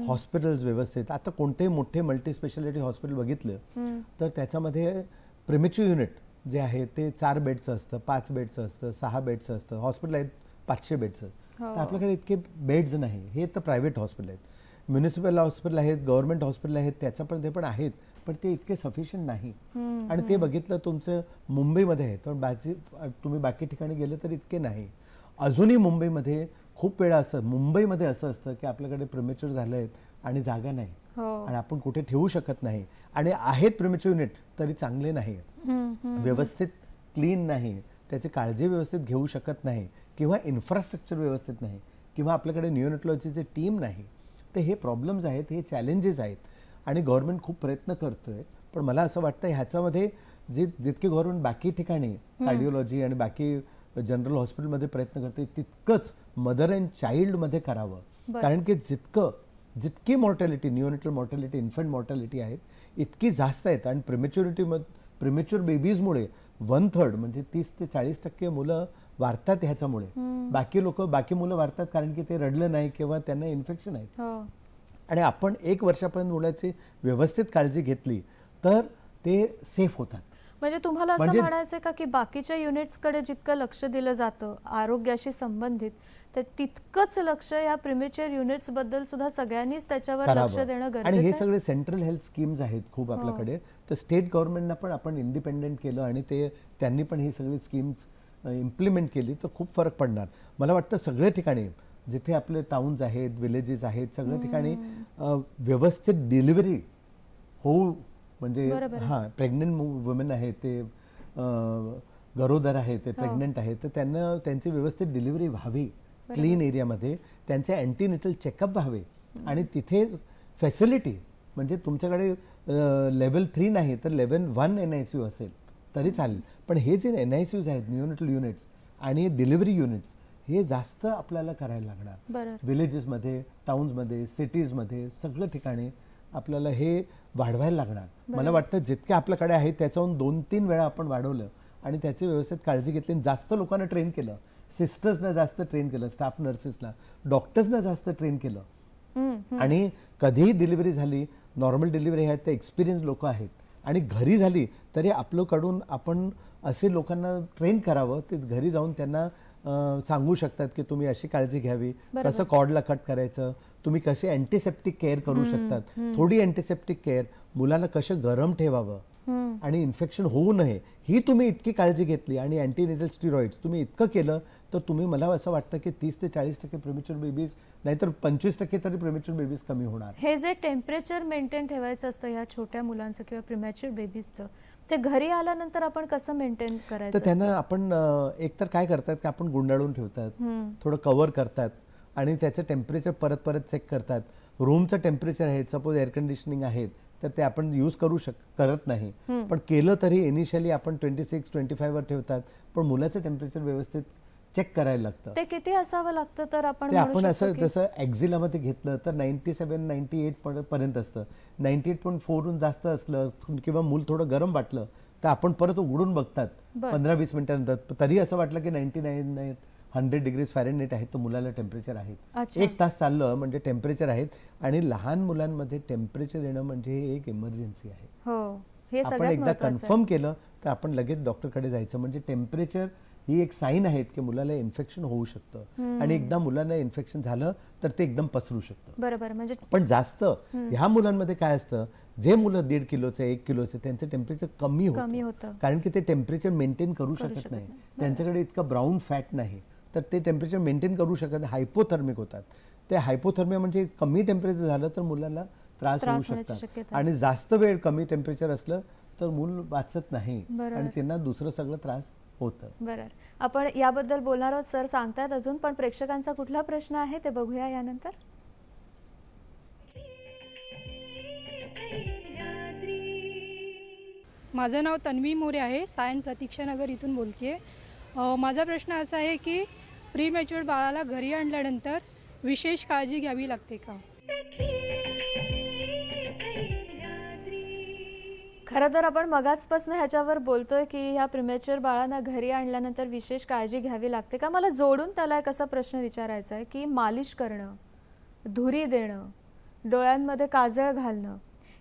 hospitals व्यवस्थित. आता कोणतेही मोठे मल्टी स्पेशालिटी हॉस्पिटल बघितलं तर त्याच्यामध्ये प्रिमेच्युअर युनिट जे आहे ते 4 बेडचं असतं, 5 बेडचं असतं, 6 बेडचं असतं. हॉस्पिटल आहेत 500 बेडचं. तर आपल्याकडे इतके बेड्स नाही. हे तर प्रायव्हेट हॉस्पिटल आहेत. म्युनिसिपल हॉस्पिटल आहेत, गव्हर्नमेंट हॉस्पिटल आहेत, त्याचं पण ते पण आहेत, पण ते इतके सफिशियंट नाही. आणि ते बघितलं तुमचं मुंबईमध्ये आहे, तर तुम्ही बाकी ठिकाणी गेलं तर इतके नाही. अजूनही मुंबईमध्ये खूप वेळा मुंबईमध्ये असं असतं की आपल्याकडे प्रिमेच्युअर झालं आहेत आणि जागा नाही आणि आपण कुठे ठेवू शकत नाही, आणि आहेत प्रिमेच्युअर युनिट तरी चांगले नाही, व्यवस्थित क्लीन नाही, त्याची काळजी व्यवस्थित घेऊ शकत नाही, किंवा इन्फ्रास्ट्रक्चर व्यवस्थित नाही, किंवा आपल्याकडे न्यूरोनॉलॉजीची टीम नाही. तर हे प्रॉब्लेम्स आहेत, हे चॅलेंजेस आहेत आणि गव्हर्नमेंट खूप प्रयत्न करतोय. पण मला असं वाटतं ह्याच्यामध्ये जितके गव्हर्नमेंट बाकी ठिकाणी कार्डिओलॉजी आणि बाकी जनरल हॉस्पिटलमध्ये प्रयत्न करते तितकंच मदर अँड चाइल्डमध्ये करावं. बरं. कारण की जितकी mortality, neonatal mortality, infant mortality आहेत इतकी जास्त आहेत. आणि प्रिमेच्युअर बेबीजमुळे 1/3 म्हणजे 30 ते 40% मुलं वारतात ह्याच्यामुळे. बाकी मुलं वारतात कारण की ते रडलं नाही किंवा त्यांना इन्फेक्शन आहेत. हो. आणि आपण 1 वर्षापर्यंत मुलाची व्यवस्थित काळजी घेतली तर ते सेफ होतात. म्हणजे तुम्हाला असं म्हणजे- म्हणायचं का की बाकीच्या युनिट्सकडे जितकं लक्ष दिलं जातं आरोग्याशी संबंधित, तर तितकंच लक्ष या प्रिमेच्युअर युनिट्स बद्दल सुद्धा सगळ्यांनीच त्याच्यावर लक्ष करावं. देणं आणि गरजेचं हे आहे. सगळे सेंट्रल हेल्थ स्कीम्स आहेत खूप आपल्याकडे. तर स्टेट गव्हर्नमेंटना पण आपण इंडिपेंडेंट केलं आणि त्यांनी पण ही सगळी स्कीम्स इम्प्लिमेंट केली तर खूप फरक पडणार. मला वाटतं सगळ्या ठिकाणी जिथे आपले टाउन्स आहेत, विलेजेस आहेत, सगळ्या ठिकाणी व्यवस्थित डिलिव्हरी होऊ म्हणजे हां, प्रेग्नंट वुमेन आहेत, ते गरोदर आहेत, ते प्रेग्नंट आहेत, तर त्यांना त्यांची व्यवस्थित डिलिव्हरी व्हावी क्लीन एरियामध्ये, त्यांचे अँटीनेटल चेकअप व्हावे. आणि तिथे फॅसिलिटी म्हणजे तुमच्याकडे लेवल 3 नाही तर लेवल 1 NICU असेल तरी चालेल. पण हे जे NICUs आहेत, निओनेटल युनिट्स आणि डिलिव्हरी युनिट्स, हे जास्त आपल्याला करायला लागणार. विलेजेसमध्ये, टाउन्समध्ये, सिटीजमध्ये, सगळं ठिकाणी आपल्याला हे वाढवायला लागणार. मला वाटतं जितके आपल्याकडे आहे त्याच्याहून 2-3 वेळा आपण वाढवलं आणि त्याची व्यवस्थित काळजी घेतली, जास्त लोकांना ट्रेन केलं, सिस्टर्सना जास्त ट्रेन केलं, स्टाफ नर्सेसला, डॉक्टर्सना जास्त ट्रेन केलं. आणि कधीही डिलिव्हरी झाली, नॉर्मल डिलिव्हरी आहेत, ते एक्सपिरियन्स लोक आहेत आणि घरी झाली तरी आपल्याकडून आपण असे लोकांना ट्रेन करावं, ते घरी जाऊन त्यांना सांगू शकतात की तुम्ही अशी काळजी घ्यावी, कसं कॉर्डला कट करायचं, तुम्ही कशी अँटीसेप्टिक केअर करू शकतात, थोडी अँटीसेप्टिक केअर, मुलांना कसं गरम ठेवावं आणि इन्फेक्शन होऊ नये ही तुम्ही इतकी काळजी घेतली आणि अँटीनेटल स्टिरॉइड्स तुम्ही इतकं केलं तर तुम्ही, मला असं वाटतं की 30 ते 40% प्रिमेच्युअर बेबीज, नाहीतर 25% तरी प्रिमेच्युअर बेबीज कमी होणार. हे जे टेम्परेचर मेंटेन ठेवायचं असतं या छोट्या मुलांचं किंवा प्रिमॅच्युअर बेबीजचं, ते घरी आल्यानंतर आपण कसं मेंटेन करायचं? तर त्यांना आपण एकतर काय करतात की आपण गुंडाळून ठेवतात, थोडं कव्हर करतात आणि त्याचं टेम्परेचर परत चेक करतात. रूमचं टेम्परेचर आहे, सपोज एअर कंडिशनिंग आहेत तर ते आपण यूज करत नाही, पण केलं तरी इनिशियली आपण 26-25 वर ठेवतात. पण मुलाचं टेम्परेचर व्यवस्थित चेक करायला लागतं. ते किती असावं लागतं? तर ते आपण असं जसं ॲक्झिलामध्ये घेतलं तर 97-98 पर्यंत असतं. 98.4 जास्त असलं किंवा मूल थोडं गरम वाटलं तर आपण परत उघडून बघतात 15-20 मिनिटांनंतर, तरी असं वाटलं की 99 100 डिग्रीज फॅरेनहाइट आहेत तर मुलाला टेम्परेचर आहेत. 1 तास चाललं म्हणजे टेम्परेचर आहेत. आणि लहान मुलांमध्ये टेम्परेचर येणं म्हणजे एक इमर्जन्सी आहे. आपण एकदा कन्फर्म केलं तर आपण लगेच डॉक्टरकडे जायचं. म्हणजे टेम्परेचर ही एक साईन आहेत की मुलाला इन्फेक्शन होऊ शकतं आणि एकदा मुलांना इन्फेक्शन झालं तर ते एकदम पसरू शकतं. बरोबर. म्हणजे पण जास्त ह्या मुलांमध्ये काय असतं, जे मुलं 1.5 किलोचे 1 किलोचे त्यांचं टेम्परेचर कमी होतं कारण की ते टेम्परेचर मेंटेन करू शकत नाही, त्यांच्याकडे इतका ब्राऊन फॅट नाही, तर ते टेम्परेचर मेंटेन करू शकत नाही, हायपोथर्मिक होतात. ते हायपोथर्मिया म्हणजे कमी टेम्परेचर झालं तर मुलांना त्रास होऊ शकतात. आणि जास्त वेळ कमी टेम्परेचर असलं तर मूल वाचत नाही आणि त्यांना दुसरं सगळं त्रास होतं. बरोबर. आपण याबद्दल बोलणार आहोत, सर सांगतात अजून, पण प्रेक्षकांचा कुठला प्रश्न आहे ते बघूया यानंतर. माझं नाव तन्वी मोरे आहे, सायन प्रतीक्षानगर इथून बोलते. माझा प्रश्न असा आहे की प्रीमॅच्युअर बाळाला घरी आणल्यानंतर विशेष काळजी घ्यावी लागते का? खरं तर आपण मगाचपासून ह्याच्यावर बोलतोय की ह्या प्रिमॅच्युअर बाळांना घरी आणल्यानंतर विशेष काळजी घ्यावी लागते का. मला जोडून त्याला एक असा प्रश्न विचारायचा आहे की मालिश करणं, धुरी देणं, डोळ्यांमध्ये काजळ घालणं,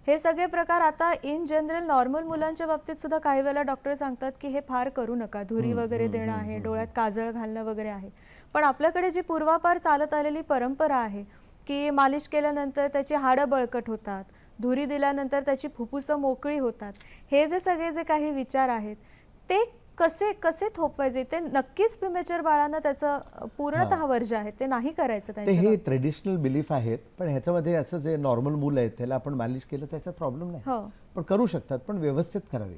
हे सगळे प्रकार आता इन जनरल नॉर्मल मुलांच्या बाबतीत सुद्धा काही वेळेला डॉक्टर सांगतात की हे फार करू नका, धुरी वगैरे देणं आहे, डोळ्यात काजळ घालणं वगैरे आहे. पण आपल्याकडे जी पूर्वापार चालत आलेली परंपरा आहे की मालिश केल्यानंतर त्याची हाडं बळकट होतात, धुरी दिल्यानंतर त्याची फुफ्फुसं मोकळी होतात, हे जे सगळे जे काही विचार आहेत ते कसे थोपवायचे? ते नक्कीच प्रिमॅच्युअर बाळांना त्याचं पूर्णतः वर्ज्य आहे, ते नाही करायचं. ते हे ट्रेडिशनल बिलीफ आहेत. पण ह्याच्यामध्ये असं जे नॉर्मल मूल आहेत त्याला आपण मालिश केलं त्याचा प्रॉब्लेम नाही, पण करू शकतात, पण व्यवस्थित करावी.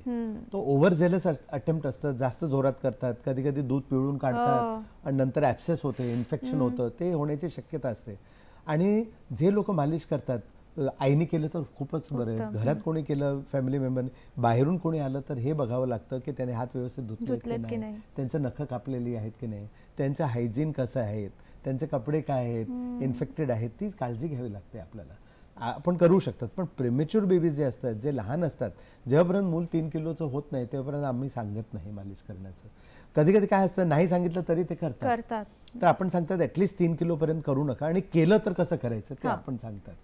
तो ओव्हर झेलस अटेम्प्ट असतं, जास्त जोरात करतात, कधी कधी दूध पिळून काढतात आणि नंतर ॲब्सेस होते, इन्फेक्शन होतं, ते होण्याची शक्यता असते. आणि जे लोक मालिश करतात आईने केलं तर खूपच बरं आहे, घरात कोणी केलं फॅमिली मेंबरने, बाहेरून कोणी आलं तर हे बघावं लागतं की त्याने हात व्यवस्थित धुतलेत की नाही, त्यांचं नखं कापलेली आहेत की नाही, त्यांचं हायजीन कसं आहे, त्यांचे कपडे काय आहेत, इन्फेक्टेड आहेत, ती काळजी घ्यावी लागते आपल्याला. आपण करू शकतात. पण प्रेमेच्युअर बेबीज जे असतात, जे लहान असतात, जेव्हापर्यंत मूल 3 किलोचं होत नाही तेव्हापर्यंत आम्ही सांगत नाही मालिश करण्याचं. कधी कधी काय असतं, नाही सांगितलं तरी ते करतात. तर आपण सांगतात ॲटलिस्ट 3 किलोपर्यंत करू नका, आणि केलं तर कसं करायचं ते आपण सांगतात.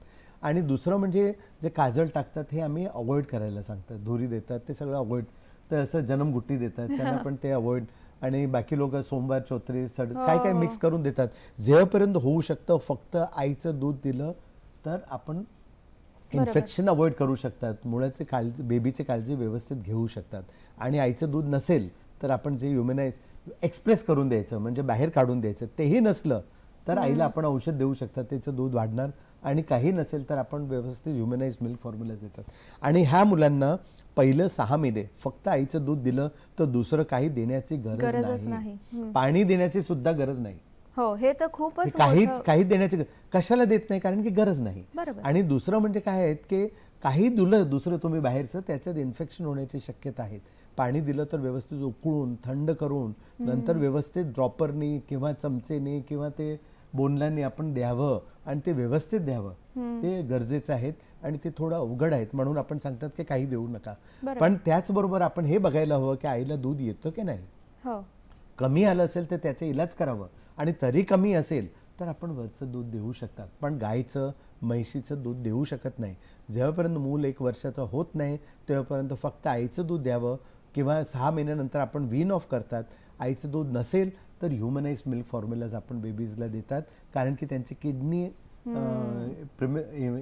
आणि दुसरं म्हणजे जे काजळ टाकतात हे आम्ही अवॉइड करायला सांगतात, धुरी देतात ते सगळं अवॉइड, तर असं जन्मगुट्टी देतात त्यांना पण ते अवॉइड, आणि बाकी लोक सोमवार चौत्री काय काय मिक्स करून देतात. जेव्हापर्यंत होऊ शकतं फक्त आईचं दूध दिलं तर आपण इन्फेक्शन अवॉइड करू शकतात, मुलाची काळजी, बेबीची काळजी व्यवस्थित घेऊ शकतात. आणि आईचं दूध नसेल तर आपण जे ह्युमनाइज एक्सप्रेस करून द्यायचं, म्हणजे बाहेर काढून द्यायचं, तेही नसलं तर आईला आपण औषध देऊ शकतात, त्याचं दूध वाढणार. आणि काही नसेल तर आपण व्यवस्थित ह्युमनाइज मिल्क फॉर्म्युला देतात. आणि ह्या मुलांना पहिलं 6 महिने फक्त आईचं दूध दिलं तर दुसरं काही देण्याची गरज नाही, पाणी देण्याची सुद्धा गरज नाही. हो, हे तर खूपच काही देण्याची कशाला देत नाही, कारण की गरज नाही. आणि दुसरं म्हणजे काय आहे की काही दिलं दुसरं तुम्ही बाहेरचं, त्याच्यात इन्फेक्शन होण्याची शक्यता आहे. पाणी दिलं तर व्यवस्थित उकळून थंड करून नंतर व्यवस्थित ड्रॉपरनी किंवा चमचेनी किंवा ते बोनलांनी आपण द्यावं, आणि ते व्यवस्थित द्यावं, ते गरजेचं आहे. आणि ते थोडं अवघड आहेत म्हणून आपण सांगतात की काही देऊ नका. पण त्याचबरोबर आपण हे बघायला हवं की आईला दूध येतं की नाही. कमी आलं असेल तर त्याचा इलाज करावं, आणि तरी कमी असेल तर आपण वरचं दूध देऊ शकतात. पण गायचं, म्हैशीचं दूध देऊ शकत नाही. जेव्हापर्यंत मूल 1 वर्षाचं होत नाही तेव्हापर्यंत फक्त आईचं दूध द्यावं, किंवा 6 महिन्यानंतर आपण वीन ऑफ करतात. आईचं दूध नसेल तर ह्युमनाइज मिल्क फॉर्म्युलाज आपण बेबीजला देतात, कारण की त्यांची किडनी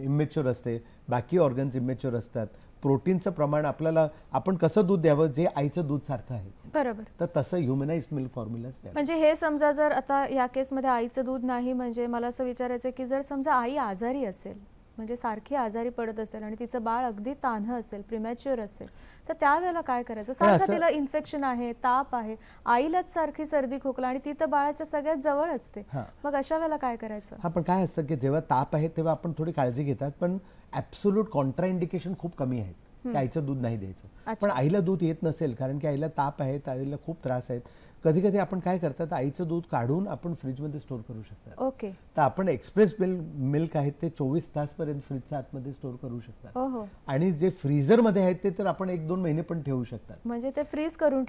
इमेच्युअर असते, बाकी ऑर्गन्स इमेच्युअर असतात. प्रोटीनचं प्रमाण आपल्याला, आपण कसं दूध द्यावं जे आईचं दूध सारखं आहे, बरोबर, तर तसं ह्युमनाइज मिल्क फॉर्म्युलाज द्यावं. म्हणजे हे समजा जर आता या केसमध्ये आईचं दूध नाही, म्हणजे मला असं विचारायचं की जर समजा आई आजारी असेल, म्हणजे सारखी आजारी पडत असेल आणि तिचं बाळ अगदी तान्ह असेल, प्रिमॅच्युअर असेल, तर त्यावेळेला काय करायचं? सारखं तिला इन्फेक्शन आहे, ताप आहे, आईलाच सारखी सर्दी खोकला, आणि ती तर बाळाच्या सगळ्यात जवळ असते, मग अशा वेळेला काय करायचं? हा, पण काय असतं की जेव्हा ताप आहे तेव्हा आपण थोडी काळजी घेतात, पण ॲब्सोल्यूट कॉन्ट्राइंडिकेशन खूप कमी आहेत की आईचं दूध नाही द्यायचं. पण आईला दूध येत नसेल कारण की आईला ताप आहे, आईला खूप त्रास आहेत, कधी कधी आपण काय करतात, आईचं दूध काढून आपण फ्रीजमध्ये स्टोअर करू शकतात. ओके, तर आपण एक्सप्रेस मिल्क आहेत ते 24 तासपर्यंत फ्रीजच्या आतमध्ये स्टोअर करू शकतात. आणि जे फ्रीझरमध्ये आहेत ते तर आपण 1-2 महिने पण ठेवू शकतात, म्हणजे ते फ्रीज करून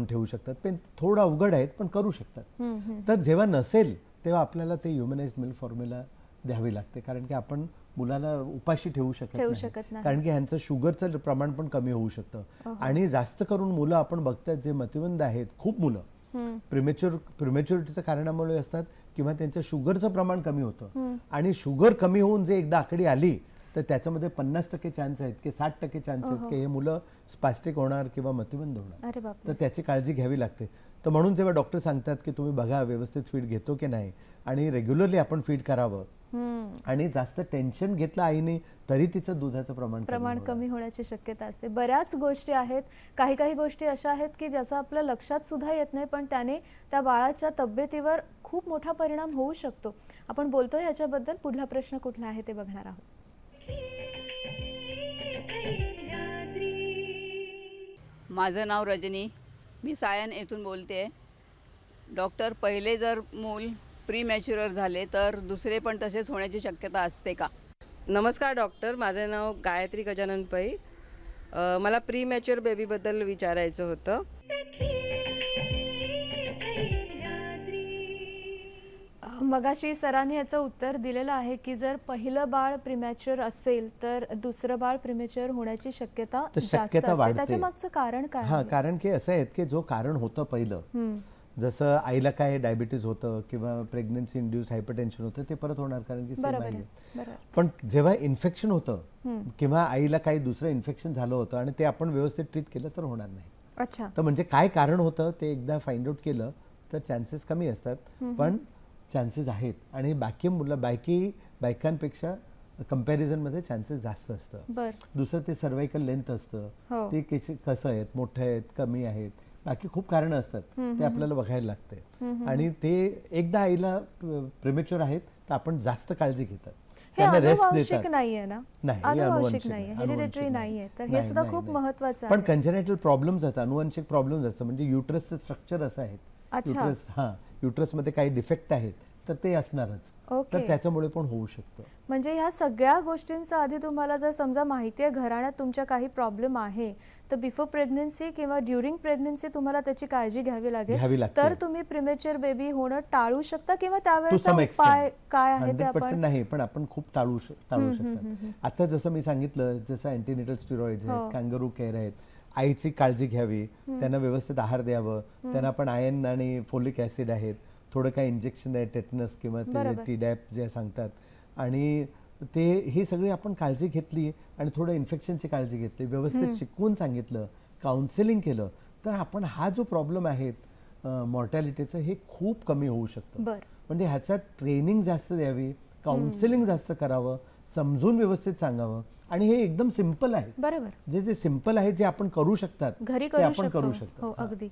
ठेवू शकतात. पण थोडं अवघड आहेत पण करू शकतात. तर जेव्हा नसेल तेव्हा आपल्याला ते ह्युमनाइज मिल्क फॉर्म्युला द्यावी लागते, कारण की आपण मुलाला उपाशी ठेवू शकत नाही, कारण की ह्यांचं शुगरचं प्रमाण पण कमी होऊ शकतं. आणि जास्त करून मुलं आपण बघतात जे मतिमंद आहेत, खूप मुलं प्रिमॅच्युरिटीच्या कारणामुळे असतात, किंवा त्यांचं शुगरचं प्रमाण कमी होतं. आणि शुगर कमी होऊन जे एकदा आकडी आली तर त्याच्यामध्ये 50% चान्स आहेत की 60% चान्स आहेत की हे मुलं स्पास्टिक होणार किंवा मतिमंद होणार. तर त्याची काळजी घ्यावी लागते. तर म्हणून जेव्हा डॉक्टर सांगतात की तुम्ही बघा व्यवस्थित फीड घेतो की नाही, आणि रेग्युलरली आपण फीड करावं, आणि जास्त टेन्शन घेतलं आईने तरी तिचं दुधाचं प्रमाण कमी होण्याची शक्यता असते. बऱ्याच गोष्टी आहेत, काही गोष्टी अशा आहेत की ज्याचा आपल्या लक्षात सुद्धा येत नाही, पण त्याने त्या बाळाच्या तब्येतीवर खूप मोठा परिणाम होऊ शकतो. आपण बोलतोय याच्याबद्दल. पुढला प्रश्न कुठला आहे ते बघणार आहोत. माझं नाव रजनी, मी सायन येथून बोलते. डॉक्टर, पहिले जर मूल प्रीमॅच्युअर झाले तर दुसरे पण तसेच होण्याची शक्यता असते का? नमस्कार डॉक्टर, माझं नाव गायत्री गजानन पै. मला प्रीमॅच्युअर बेबीबद्दल विचारायचं होतं. मगाशी सरांनी याचं उत्तर दिलेलं आहे की जर पहिलं बाळ प्रिमॅच्युअर असेल तर दुसरं बाळ प्रिमॅच्युअर होण्याची शक्यता जास्त असते. त्याच्या मागचं कारण काय? हा, कारण की असं आहे की जो कारण होतं पहिलं, जसं आईला काय डायबिटीज होतं किंवा प्रेग्नन्सी इंड्युस्ड हायपरटेन्शन होतं ते परत होणार, कारण की सेम आहे. पण जेव्हा इन्फेक्शन होतं किंवा आईला काही दुसरं इन्फेक्शन झालं होतं आणि ते आपण व्यवस्थित ट्रीट केलं तर होणार नाही. तर म्हणजे काय कारण होतं ते एकदा फाइंड आउट केलं तर चान्सेस कमी असतात, पण चान्सेस आहेत. आणि बायकांपेक्षा कम्पॅरिझनमध्ये चान्सेस जास्त असतं. दुसरं ते सर्वायकल लेंथ असतं, ते कसं आहेत, मोठं आहेत, कमी आहेत, बाकी खूप कारणं असतात, ते आपल्याला बघायला लागते. आणि ते एकदा आईला प्रिमॅच्युअर आहेत तर आपण जास्त काळजी घेतात. त्यांना रेस्ट अनुवांशिक देतात. नाहीये ना? नाही, हे अनुवांशिक अनुवांशिक नाहीये, नाही, हेरिडिटरी अनुवांशिक नाहीये. तर हे नाही, सुद्धा नाही, खूप नाही. महत्वाचं पण आहे. कंजेनेटल प्रॉब्लेम्स असतात, अनुवांशिक प्रॉब्लेम्स असतात, म्हणजे युट्रसचं स्ट्रक्चर असं आहे, अच्छा. युट्रसमध्ये काही डिफेक्ट आहेत तर ते असणारच, ओके. तर त्याच्यामुळे पण होऊ शकतं. म्हणजे ह्या सगळ्या गोष्टींचा आधी तुम्हाला जर समजा माहिती आहे घराण्यात तुमच्या काही प्रॉब्लेम आहे तर बिफोर प्रेग्नन्सी किंवा ड्युरिंग प्रेग्नन्सी तुम्हाला त्याची काळजी घ्यावी लागेल, लागते. तर तुम्ही प्रिमेच्युअर बेबी होणं टाळू शकता किंवा टू त्यावेळेचा सम उपाय काय आहे ते 100% आपण नाही, पण आपण खूप टाळू शकतात. आता जसं मी सांगितलं, जसं अँटीनेटल स्टिरॉइड्स हो. आहेत, कॅंगरू केअर आहेत, आईची काळजी घ्यावी, त्यांना व्यवस्थित आहार द्यावं, त्यांना आपण आयर्न आणि फोलिक ऍसिड आहेत, थोडं काही इंजेक्शन आहे, टेटनस किंवा बरोबर. टीडॅप जे सांगतात, आणि ते ही सगळी आपण काळजी घेतली आणि थोडं इन्फेक्शनची काळजी घेतली, व्यवस्थित शिकवून सांगितलं, काउन्सिलिंग केलं, तर आपण हा जो प्रॉब्लेम आहे मॉर्टॅलिटीचं हे खूप कमी होऊ शकतं. म्हणजे ह्याच्यात ट्रेनिंग जास्त द्यावी, काउन्सिलिंग जास्त करावं, समजून व्यवस्थित सांगावं, आणि हे एकदम सिंपल आहे. बरोबर. जे सिंपल आहे, जे आपण करू शकतात घरी ते आपण करू करू शकतो. शकतो. हो, अगदी.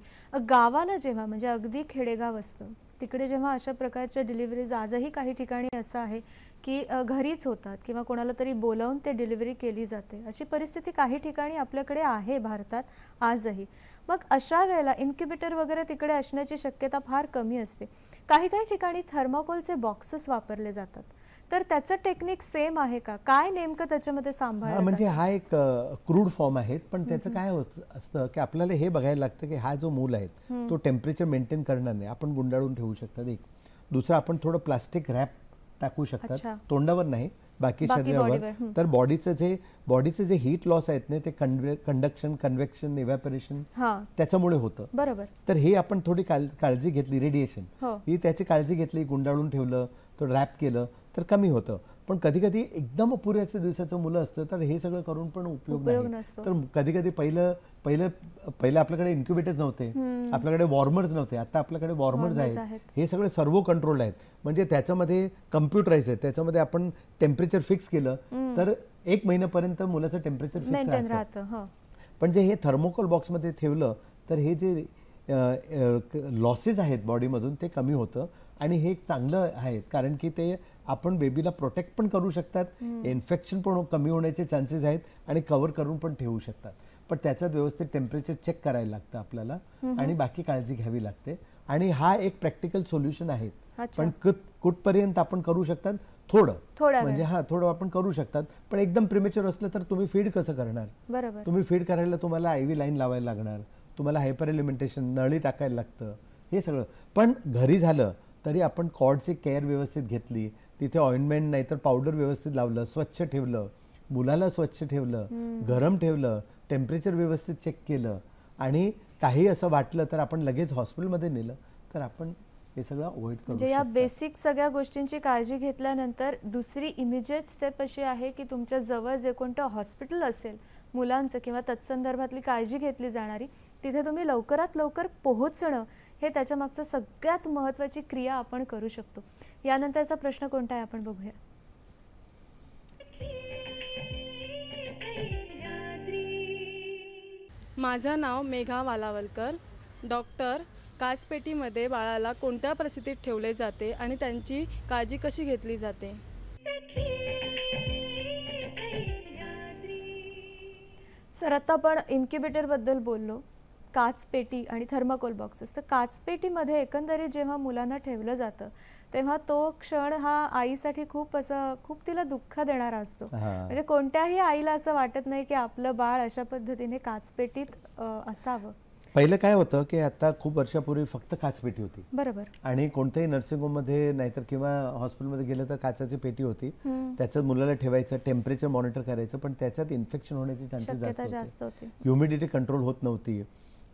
गावाला जेव्हा म्हणजे अगदी खेडेगाव असतं तिकडे जेव्हा अशा प्रकारच्या डिलिव्हरीज, आजही काही ठिकाणी असं आहे की घरीच होतात किंवा कोणाला तरी बोलावून ते डिलिव्हरी केली जाते, अशी परिस्थिती काही ठिकाणी आपल्याकडे आहे भारतात आजही. मग अशा वेळेला इन्क्युबेटर वगैरे तिकडे असण्याची शक्यता फार कमी असते. काही काही ठिकाणी थर्माकोलचे बॉक्सेस वापरले जातात, तर त्याचं टेक्निक सेम आहे का? काय नेमकं त्याच्यामध्ये सांभाळायचं? म्हणजे हा एक क्रूड फॉर्म आहे, पण त्याचं काय होत असतं की आपल्याला हे बघायला लागतं की हा जो मूल आहे तो टेम्परेचर मेंटेन करणार नाही, आपण गुंडाळून ठेवू शकतात. एक दुसरं, आपण थोडं प्लास्टिक रॅप टाकू शकतात, तोंडावर नाही, बाकी शरीरावर. तर बॉडीचे जे हीट लॉस आहेत ना, ते कंडक्शन, कन्व्हेक्शन, इव्हॅपोरेशन त्याच्यामुळे होतं. बरोबर. तर हे आपण थोडी काळजी घेतली, रेडिएशन ही त्याची काळजी घेतली, गुंडाळून ठेवलं, तो रॅप केलं तर कमी होतं. पण कधी कधी एकदम अपुऱ्याच्या दिवसाचं मुलं असतं तर हे सगळं करून पण उपयोग नाही. तर कधी कधी पहिलं आपल्याकडे इन्क्युबेटर्स नव्हते, आपल्याकडे वॉर्मर्स नव्हते, आता आपल्याकडे वॉर्मर्स आहेत. हे सगळे सर्वो कंट्रोल्ड आहेत, म्हणजे त्याच्यामध्ये कम्प्युटराइज आहे, त्याच्यामध्ये आपण टेम्परेचर फिक्स केलं तर 1 महिन्यापर्यंत मुलाचं टेम्परेचर फिक्स राहतं. पण जे हे थर्मोकोल बॉक्समध्ये ठेवलं तर हे जे लॉसेस आहेत बॉडीमधून ते कमी होतं, आणि हे एक चांगलं आहे, कारण की ते आपण बेबीला प्रोटेक्ट पण करू शकतात, इन्फेक्शन पण कमी होण्याचे चान्सेस आहेत, आणि कव्हर करून पण ठेवू शकतात. पण त्याच्यात व्यवस्थित टेम्परेचर चेक करायला लागतं आपल्याला, आणि बाकी काळजी घ्यावी लागते. आणि हा एक प्रॅक्टिकल सोल्युशन आहे. पण कुठपर्यंत आपण करू शकतात? थोडं म्हणजे थोडं आपण करू शकतात, पण एकदम प्रिमेच्युअर असलं तर तुम्ही फीड कसं करणार? बरोबर. तुम्ही फीड करायला तुम्हाला IV लाईन लावायला लागणार, तुम्हाला हायपर एलिमेंटेशन, नळी टाकायला लागतं, हे सगळं. पण घरी झालं तरी आपण कॉर्डची केअर व्यवस्थित घेतली, तिथे ऑइंटमेंट नाही तर पावडर व्यवस्थित लावलं, स्वच्छ ठेवलं, मुलाला स्वच्छ ठेवलं, गरम ठेवलं, टेम्परेचर व्यवस्थित चेक केलं, आणि काही असं वाटलं तर आपण लगेच हॉस्पिटलमध्ये नेलं, तर आपण हे सगळं अवॉइड करू म्हणजे या बेसिक सगळ्या गोष्टींची काळजी घेतल्यानंतर दुसरी इमिजिएट स्टेप अशी आहे की तुमच्या जवळ जे कोणतं हॉस्पिटल असेल मुलांचं किंवा तत्संदर्भातली काळजी घेतली जाणारी, तिथे तुम्ही लवकरात लवकर पोहोचणं हे त्याच्या मागचं सगळ्यात महत्त्वाची क्रिया आपण करू शकतो. यानंतरचा प्रश्न कोणता आहे आपण बघूया. माझं नाव मेघा वालावलकर. डॉक्टर, काचपेटीमध्ये बाळाला कोणत्या परिस्थितीत ठेवले जाते आणि त्यांची काळजी कशी घेतली जाते? सर, आता आपण इन्क्युबेटरबद्दल बोललो, काचपेटी आणि थर्माकोल बॉक्सेस. तर काचपेटीमध्ये एकंदरीत जेव्हा मुलांना ठेवलं जातं तेव्हा तो क्षण हा आईसाठी खूप तिला दुःख देणारा असतो. म्हणजे कोणत्याही आईला असं वाटत नाही की आपलं बाळ अशा पद्धतीने काचपेटीत असावं. पहिलं काय होतं की आता खूप वर्षापूर्वी फक्त काचपेटी होती. बरोबर. आणि कोणत्याही नर्सिंग होममध्ये नाहीतर किंवा हॉस्पिटलमध्ये गेलं तर काचाची पेटी होती, त्याच्यात मुलाला ठेवायचं, टेम्परेचर मॉनिटर करायचं, पण त्याच्यात इन्फेक्शन होण्याचे चान्सेस जास्त होते. ह्युमिडिटी कंट्रोल होत नव्हती,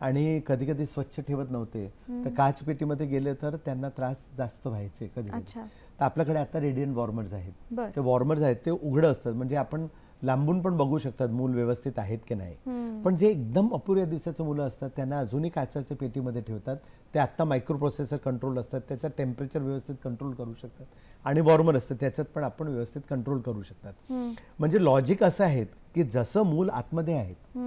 आणि कधी कधी स्वच्छ ठेवत नव्हते, तर काच पेटीमध्ये गेले तर त्यांना त्रास जास्त व्हायचे कधी. तर आपल्याकडे आता रेडियंट वॉर्मर्स आहेत, ते वॉर्मर्स आहेत ते उघडं असतात, म्हणजे आपण लांबून पण बघू शकतात मूल व्यवस्थित आहेत की नाही. पण जे एकदम अपुऱ्या दिवसाचं मुलं असतात त्यांना अजूनही काचाच्या पेटीमध्ये ठेवतात. ते आत्ता मायक्रो प्रोसेसर कंट्रोल असतात, त्याचं टेम्परेचर व्यवस्थित कंट्रोल करू शकतात, आणि वॉर्मर असतं त्याच्यात पण आपण व्यवस्थित कंट्रोल करू शकतात. म्हणजे लॉजिक असं आहे की जसं मूल आतमध्ये आहेत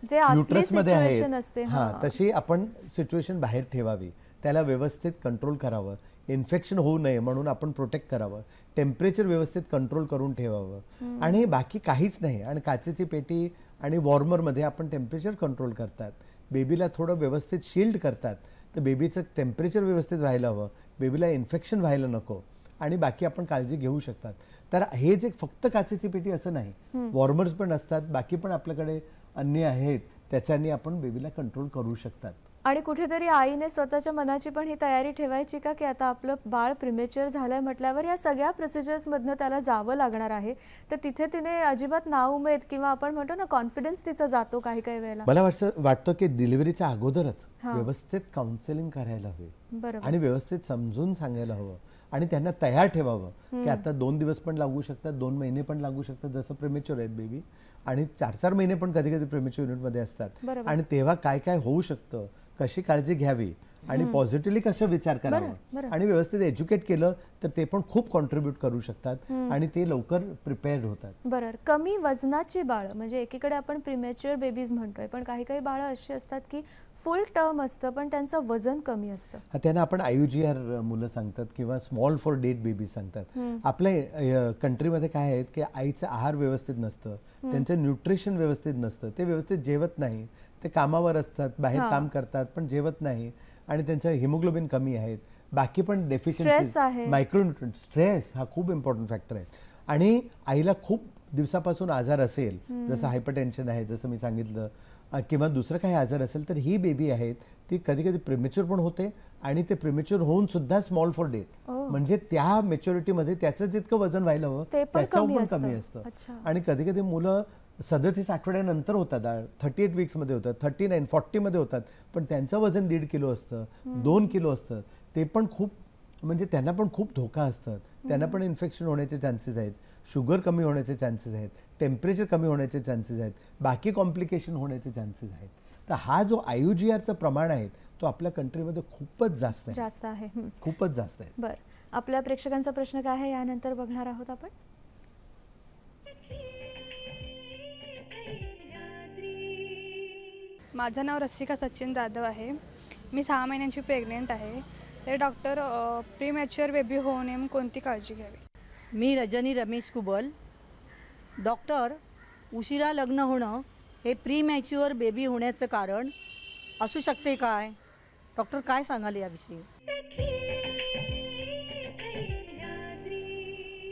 जे आतली युट्रसमध्ये situation आहेत असते, हां, हां. तशी आपण सिच्युएशन बाहेर ठेवावी, त्याला व्यवस्थित कंट्रोल करावं, इन्फेक्शन होऊ नये म्हणून आपण प्रोटेक्ट करावं, टेम्परेचर व्यवस्थित कंट्रोल करून ठेवावं आणि बाकी काहीच नाही. आणि काचेची पेटी आणि वॉर्मरमध्ये आपण टेम्परेचर कंट्रोल करतात, बेबीला थोडं व्यवस्थित शिल्ड करतात, तर बेबीचं टेम्परेचर व्यवस्थित राहायला हवं, बेबीला इन्फेक्शन व्हायला नको आणि बाकी आपण काळजी घेऊ शकतात. तर हे जे फक्त काचेची पेटी असं नाही, वॉर्मर्स पण असतात, बाकी पण आपल्याकडे अन्य आहेत, त्याच्याने आपण बेबीला कंट्रोल करू शकतात. आणि कुठेतरी आईने स्वतःच्या मनाची पण ही तयारी ठेवायची का की आता आपलं बाळ प्रिमेच्युअर झालंय म्हटल्यावर या सगळ्या प्रोसिजर्समधनं त्याला जावं लागणार आहे, तर तिथे तिने अजिबात नाउमेद किंवा आपण म्हणतो ना कॉन्फिडन्स तिचा जातो काही काही वेळेला. मला वाटतं की डिलिव्हरीच्या अगोदरच हां. व्यवस्थित काउन्सिलिंग करायला हवे बरोबर. आणि व्यवस्थित समजून सांगायला हवं आणि त्यांना तयार ठेवावं की आता 2 दिवस पण लागू शकतात, 2 महिने पण लागू शकतात, जसं प्रेमेच्युअर आहेत बेबी, आणि 4-4 महिने पण कधी कधी प्रेमेच्युअर युनिटमध्ये असतात. बरोबर. आणि तेव्हा काय काय होऊ शकतं, कशी काळजी घ्यावी आणि पॉझिटिव्हली कसं विचार करावा बरं. आणि व्यवस्थित एज्युकेट केलं तर ते पण खूप कॉन्ट्रीब्यूट करू शकतात आणि ते लवकर प्रिपेअर्ड होतात. बरं, कमी वजनाची बाळं म्हणजे एकीकडे आपण प्रिमॅच्युअर बेबीज म्हणतोय, पण काही काही बाळं अशी असतात की फुल टर्म असतं पण त्यांचं वजन कमी असतं. त्यांना आपण IUGR मुलं सांगतात किंवा स्मॉल फॉर डेट बेबी सांगतात. आपल्या कंट्रीमध्ये काय आहे की आईचं आहार व्यवस्थित नसतं, त्यांचं न्यूट्रिशन व्यवस्थित नसतं, ते व्यवस्थित जेवत नाही, ते कामावर असतात, बाहेर काम करतात पण जेवत नाही आणि त्यांचं हिमोग्लोबिन कमी आहेत, बाकी पण Stress डेफिशियन्सी, आहे. मायक्रोन्यूट्रिएंट, स्ट्रेस हा खूप इम्पॉर्टंट फॅक्टर आहे. आणि आईला खूप दिवसापासून आजार असेल, जसं हायपरटेन्शन आहे, जसं मी सांगितलं, किंवा दुसरं काही आजार असेल, तर ही बेबी आहेत ती कधी कधी प्रिमेच्युअर पण होते आणि ते प्रिमेच्युअर होऊन सुद्धा स्मॉल फॉर डेट, म्हणजे त्या मॅच्युरिटीमध्ये त्याचं जितकं वजन व्हायला हवं ते पण त्याच्याहून पण कमी कमी असतं. असतं. अच्छा. आणि कधी कधी मुलं 37 आठवड्यानंतर होतात, 38 वीक्समध्ये होतात, 39, 40मध्ये होतात, पण त्यांचं वजन 1.5 किलो असतं, 2 किलो असतं, ते पण खूप म्हणजे त्यांना पण खूप धोका असतात, त्यांना पण इन्फेक्शन होण्याचे चान्सेस आहेत, शुगर कमी होण्याचे चान्सेस आहेत, टेम्परेचर कमी होण्याचे चान्सेस आहेत, बाकी कॉम्प्लिकेशन होण्याचे चान्सेस आहेत. तर हा जो IUGRचं प्रमाण आहे तो आपल्या कंट्रीमध्ये खूपच जास्त आहे. खूपच जास्त आहे. बरं, आपल्या प्रेक्षकांचा प्रश्न काय आहे यानंतर बघणार आहोत आपण. माझं नाव रसिका सचिन जाधव आहे. मी 6 महिन्यांची प्रेग्नेंट आहे. तर डॉक्टर प्रीमॅच्युअर बेबी होऊ नये म्हणून कोणती काळजी घ्यावी? मी रजनी रमेश कुबल. डॉक्टर, उशिरा लग्न होणं हे प्रीमॅच्युअर बेबी होण्याचं कारण असू शकते काय? डॉक्टर काय सांगाल याविषयी?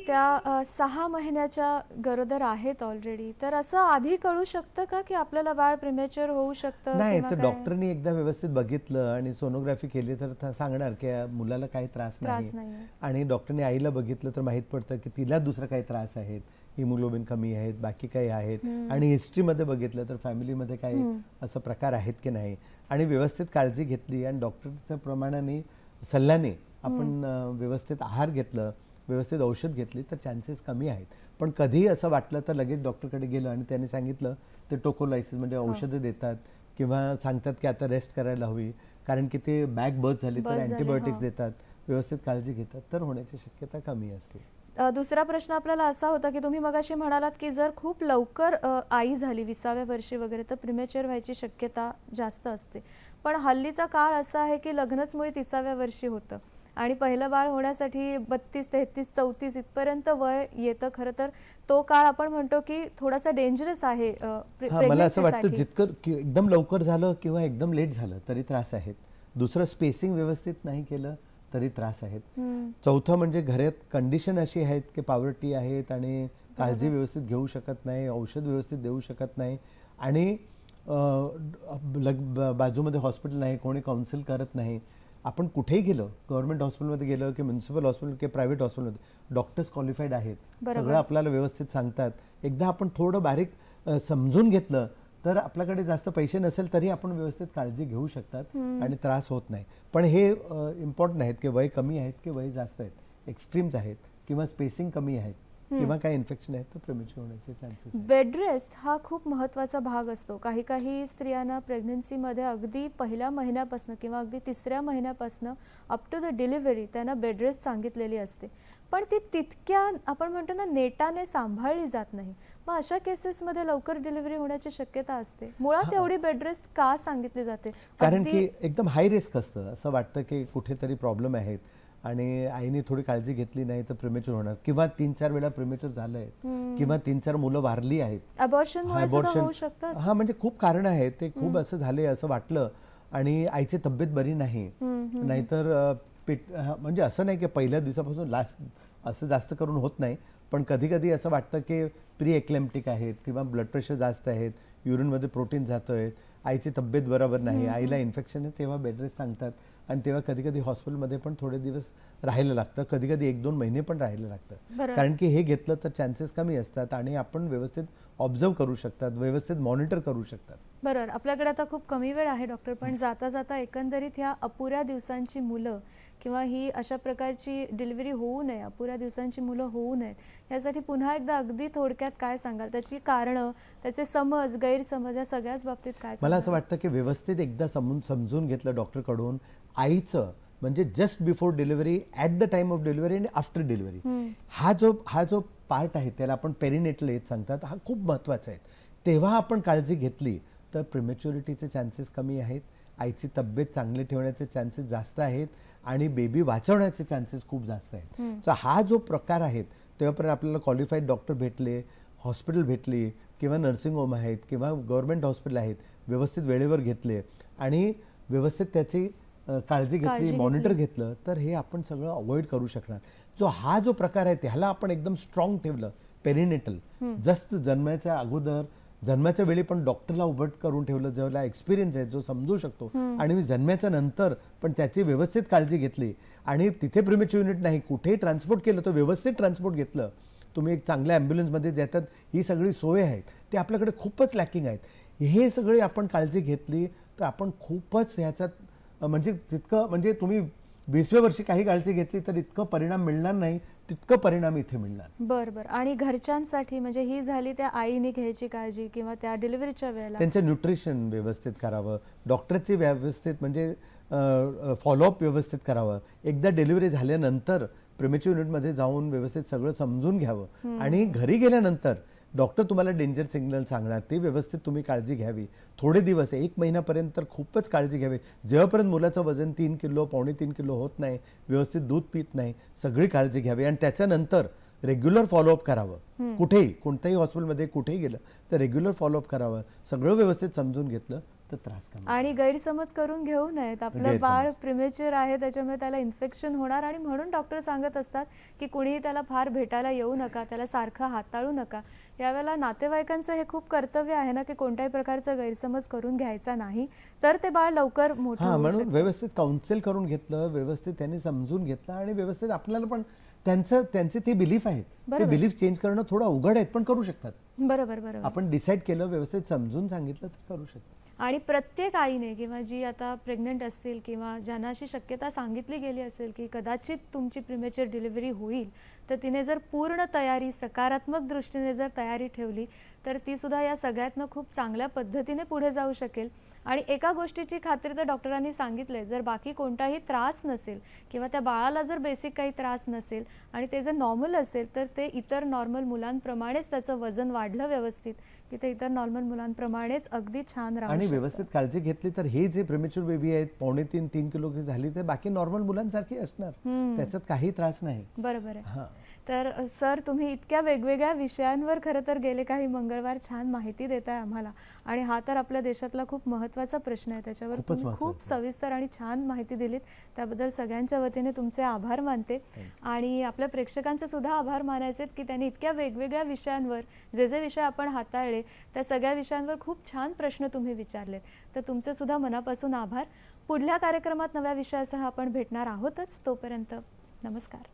त्या 6 महिन्याच्या गरोदर आहेत ऑलरेडी, तर असं आधी कळू शकतं का की आपल्याला बाळ प्रिमॅच्युअर होऊ शकतं? नाही, किंवा तर काय? डॉक्टरनी एकदा व्यवस्थित बघितलं आणि सोनोग्राफी केली तर सांगणार की या मुलाला काही त्रास नाही. नाहीये. आणि डॉक्टरने आईला बघितलं तर माहीत पडतं की तिला दुसरा काही त्रास आहेत, हिमोग्लोबिन कमी आहेत, बाकी काही आहेत, आणि हिस्ट्रीमध्ये बघितलं तर फॅमिलीमध्ये काही असं प्रकार आहेत की नाही, आणि व्यवस्थित काळजी घेतली आणि डॉक्टरच्या प्रमाणाने सल्ल्याने आपण व्यवस्थित आहार घेतलं, व्यवस्थित औषध घेतली तर चान्सेस कमी आहेत. पण कधीही असं वाटलं तर लगेच डॉक्टरकडे गेलं आणि त्यांनी सांगितलं ते टोकोलायसिस म्हणजे औषधं देतात किंवा सांगतात की आता रेस्ट करायला हवी, कारण की ते बॅग बर्थ झाली तर अँटीबायोटिक्स देतात, व्यवस्थित काळजी घेतात तर होण्याची शक्यता कमी असते. दुसरा प्रश्न आपल्याला असा होता की तुम्ही मगाशी म्हणालात की जर खूप लवकर आई झाली 20व्या वर्षी वगैरे तर प्रिमॅच्युअर व्हायची शक्यता जास्त असते, पण हल्लीचा काळ असा आहे की लग्नच मुळे 30व्या वर्षी होतं आणि पहिलं बाळ होण्यासाठी 32, 33, 34 इथपर्यंत वय येतं. खरं तर तो काळ आपण म्हणतो की थोडासा डेंजरस आहे. मला असं वाटतं जितकं एकदम लवकर झालं किंवा एकदम लेट झालं तरी त्रास आहेत. दुसरं स्पेसिंग व्यवस्थित नाही केलं तरी त्रास आहेत. चौथं म्हणजे घरात कंडिशन अशी आहेत की पॉवर्टी आहेत आणि काळजी व्यवस्थित घेऊ शकत नाही, औषध व्यवस्थित देऊ शकत नाही, आणि बाजूमध्ये हॉस्पिटल नाही, कोणी काउन्सिल करत नाही. आपण कुठेही गेलो, गव्हर्नमेंट हॉस्पिटलमध्ये गेलो की म्युन्सिपल हॉस्पिटल की प्रायव्हेट हॉस्पिटलमध्ये, डॉक्टर्स क्वालिफाईड आहेत, सगळं आपल्याला व्यवस्थित सांगतात. एकदा आपण थोडं बारीक समजून घेतलं तर आपल्याकडे जास्त पैसे नसेल तरी आपण व्यवस्थित काळजी घेऊ शकतात आणि त्रास होत नाही. पण हे इम्पॉर्टंट आहेत की वय कमी आहेत की वय जास्त आहेत, एक्स्ट्रीम्स आहेत किंवा स्पेसिंग कमी आहेत, किंवा काही इन्फेक्शन आहे तर प्रेमेच्युअर होण्याचे चान्सेस आहेत. बेड रेस्ट हा खूप महत्त्वाचा भाग असतो. काही काही स्त्रियांना प्रेग्नन्सीमध्ये अगदी पहिल्या महिन्यापासून किंवा अगदी तिसऱ्या महिन्यापासून अप टू द डिलिव्हरी त्यांना बेड रेस्ट सांगितलेली असते, पण ती तितक्या आपण म्हणतो ना नेटाने सांभाळली जात नाही. मग अशा केसेसमध्ये लवकर डिलिव्हरी होण्याची शक्यता असते. मुळात एवढी बेड रेस्ट का सांगितली जाते? कारण की एकदम हाय रिस्क असतं. असं वाटतं की कुठेतरी प्रॉब्लेम आहेत आणि आईने थोडी काळजी घेतली नाही तर प्रेमेच्युअर होणार, किंवा 3-4 वेळा प्रेमेच्युअर झालंय, किंवा 3-4 मुलं वारली आहेत. अबॉर्शनमुळे सुद्धा होऊ शकतं. हा, म्हणजे खूप कारण आहेत. ते खूप असं झाले असं वाटलं आणि आईची तब्येत बरी नाही, नाहीतर म्हणजे असं नाही की पहिल्या दिवसापासून लास्ट असं जास्त करून होत नाही, पण कधी कधी असं वाटतं की प्री एक्लेम्प्टिक आहेत किंवा ब्लड प्रेशर जास्त आहेत, युरिनमध्ये प्रोटीन जातोय, आईची तब्येत बरोबर नाही, आईला इन्फेक्शन आहे, तेव्हा बेड रेस्ट सांगतात. आणि तेव्हा कधी कधी हॉस्पिटलमध्ये पण थोडे दिवस राहायला लागतं, कधी कधी 1-2 महिने पण राहायला लागतं. कारण की हे घेतलं तर चान्सेस कमी असतात आणि आपण व्यवस्थित ऑब्झर्व करू शकतात, व्यवस्थित मॉनिटर करू शकतात. बरोबर. आपल्याकडे आता खूप कमी वेळ आहे डॉक्टर, पण जाता जाता एकंदरीत ह्या अपुऱ्या दिवसांची मुलं किंवा ही अशा प्रकारची डिलिव्हरी होऊ नये, अपुऱ्या दिवसांची मुलं होऊ नयेत यासाठी पुन्हा एकदा अगदी थोडक्यात काय सांगाल? त्याची कारणं, त्याचे समज, गैरसमज या सगळ्याच बाबतीत काय सांगाल? मला असं वाटतं की व्यवस्थित एकदा समजून घेतलं डॉक्टरकडून आईचं, म्हणजे just before delivery, at the time of delivery आणि आफ्टर डिलिव्हरी, हा जो पार्ट आहे त्याला आपण पेरिनेटल एज सांगतात, हा खूप महत्त्वाचा आहे. तेव्हा आपण काळजी घेतली तर प्रिमॅच्युरिटीचे चान्सेस कमी आहेत, आईची तब्येत चांगली ठेवण्याचे चान्सेस जास्त आहेत आणि बेबी वाचवण्याचे चान्सेस खूप जास्त आहेत. तर हा जो प्रकार आहेत तेव्हापर्यंत आपल्याला क्वालिफाईड डॉक्टर भेटले, हॉस्पिटल भेटली किंवा नर्सिंग होम आहेत किंवा गव्हर्नमेंट हॉस्पिटल आहेत, व्यवस्थित वेळेवर घेतले आणि व्यवस्थित त्याची काळजी घेतली, मॉनिटर घेतलं तर हे आपण सगळं अवॉइड करू शकणार. हा जो प्रकार आहे त्याला आपण एकदम स्ट्रॉंग ठेवलं, पेरिनेटल, जस्ट जन्माच्या अगोदर, जन्माच्या वेळी पण डॉक्टरला उभं करून ठेवलं, ज्याला एक्सपिरियन्स आहे, जो समजू शकतो, आणि मी जन्माच्या नंतर पण त्याची व्यवस्थित काळजी घेतली आणि तिथे प्रिमॅच्युअर युनिट नाही, कुठेही ट्रान्सपोर्ट केलं तर व्यवस्थित ट्रान्सपोर्ट घेतलं. तुम्ही एक चांगल्या ॲम्ब्युलन्समध्ये ज्याच्यात ही सगळी सोय आहे, ते आपल्याकडे खूपच लॅकिंग आहेत. हे सगळे आपण काळजी घेतली तर आपण खूपच ह्याच्यात म्हणजे तितकं, म्हणजे तुम्ही 20व्या वर्षी काही काळजी घेतली तर इतकं परिणाम मिळणार नाही तितकं परिणाम इथे मिळणार. बरं. आणि घरच्यांसाठी म्हणजे ही झाली त्या आईने घ्यायची काळजी किंवा त्या डिलिव्हरीच्या वेळेला त्यांचं न्यूट्रिशन व्यवस्थित करावं, डॉक्टरची व्यवस्थित म्हणजे फॉलोअप व्यवस्थित करावं, एकदा डिलिव्हरी झाल्यानंतर प्रिमॅच्युअर युनिटमध्ये जाऊन व्यवस्थित सगळं समजून घ्यावं आणि घरी गेल्यानंतर डॉक्टर तुम्हाला डेंजर सिग्नल सांगणार, ते व्यवस्थित तुम्ही काळजी घ्यावी. थोडे दिवस 1 महिन्यापर्यंत तर खूपच काळजी घ्यावी. जेव्हापर्यंत मुलाचं वजन 3 किलो, 2.5 किलो होत नाही, व्यवस्थित दूध पित नाही, सगळी काळजी घ्यावी आणि त्याच्यानंतर रेग्युलर फॉलोअप करावं. कुठेही, कोणत्याही हॉस्पिटलमध्ये कुठेही गेलं तर रेग्युलर फॉलोअप करावं. सगळं व्यवस्थित समजून घेतलं तर त्रास कमी. आणि गैरसमज करून घेऊ नयेत. आपलं बाळ प्रिमॅच्युअर आहे त्याच्यामुळे त्याला इन्फेक्शन होणार आणि म्हणून डॉक्टर सांगत असतात की कुणीही त्याला फार भेटायला येऊ नका, त्याला सारखं हाताळू नका. यावेळेला नातेवाईकांचं हे खूप कर्तव्य आहे ना की कोणत्याही प्रकारचा गैरसमज करून घ्यायचा नाही, तर ते बाळ लवकर मोठं होऊ म्हणून शकतं. व्यवस्थित काउन्सिल करून घेतलं, व्यवस्थित त्यांनी समजून घेतलं आणि व्यवस्थित आपल्याला पण त्यांचे ते बिलीफ आहेत, ते बिलीफ चेंज करणं थोडं अवघड आहेत पण करू शकतात. बरोबर. आपण डिसाईड केलं, व्यवस्थित समजून सांगितलं तर करू शकतात. आणि प्रत्येक आईने किंवा जी आता प्रेग्नंट असतील किंवा ज्यांना अशी शक्यता सांगितली गेली असेल की कदाचित तुमची प्रिमॅच्युअर डिलिव्हरी होईल, तर तिने जर पूर्ण तयारी, सकारात्मक दृष्टीने जर तयारी ठेवली तर ती सुद्धा या सगळ्यातनं खूप चांगल्या पद्धतीने पुढे जाऊ शकेल. आणि एका गोष्टीची खात्री तर डॉक्टरांनी सांगितले, जर बाकी कोणताही त्रास नसेल किंवा त्या बाळाला जर बेसिक काही त्रास नसेल आणि ते जर नॉर्मल असेल तर ते इतर नॉर्मल मुलांप्रमाणेच त्याचं वजन वाढलं व्यवस्थित की ते इतर नॉर्मल मुलांप्रमाणेच अगदी छान राहू आणि शकतं. व्यवस्थित काळजी घेतली तर हे जे प्रिमॅच्युअर बेबी आहेत 2.5-3 किलो झाली तर बाकी नॉर्मल मुलांसारखी असणार, त्याच्यात काही त्रास नाही. बरोबर आहे. तर सर, तुम्ही इतक्या वेगवेगळ्या विषयांवर खरं तर गेले काही मंगळवार छान माहिती देताय आम्हाला आणि हा तर आपल्या देशातला खूप महत्त्वाचा प्रश्न आहे. त्याच्यावर तुम्ही खूप सविस्तर आणि छान माहिती दिलीत, त्याबद्दल सगळ्यांच्या वतीने तुमचे आभार मानते. आणि आपल्या प्रेक्षकांचे सुद्धा आभार मानायचे की त्यांनी इतक्या वेगवेगळ्या विषयांवर, जे विषय आपण हाताळले त्या सगळ्या विषयांवर खूप छान प्रश्न तुम्ही विचारलेत, तर तुमचे सुद्धा मनापासून आभार. पुढल्या कार्यक्रमात नव्या विषयासह आपण भेटणार आहोतच. तोपर्यंत नमस्कार.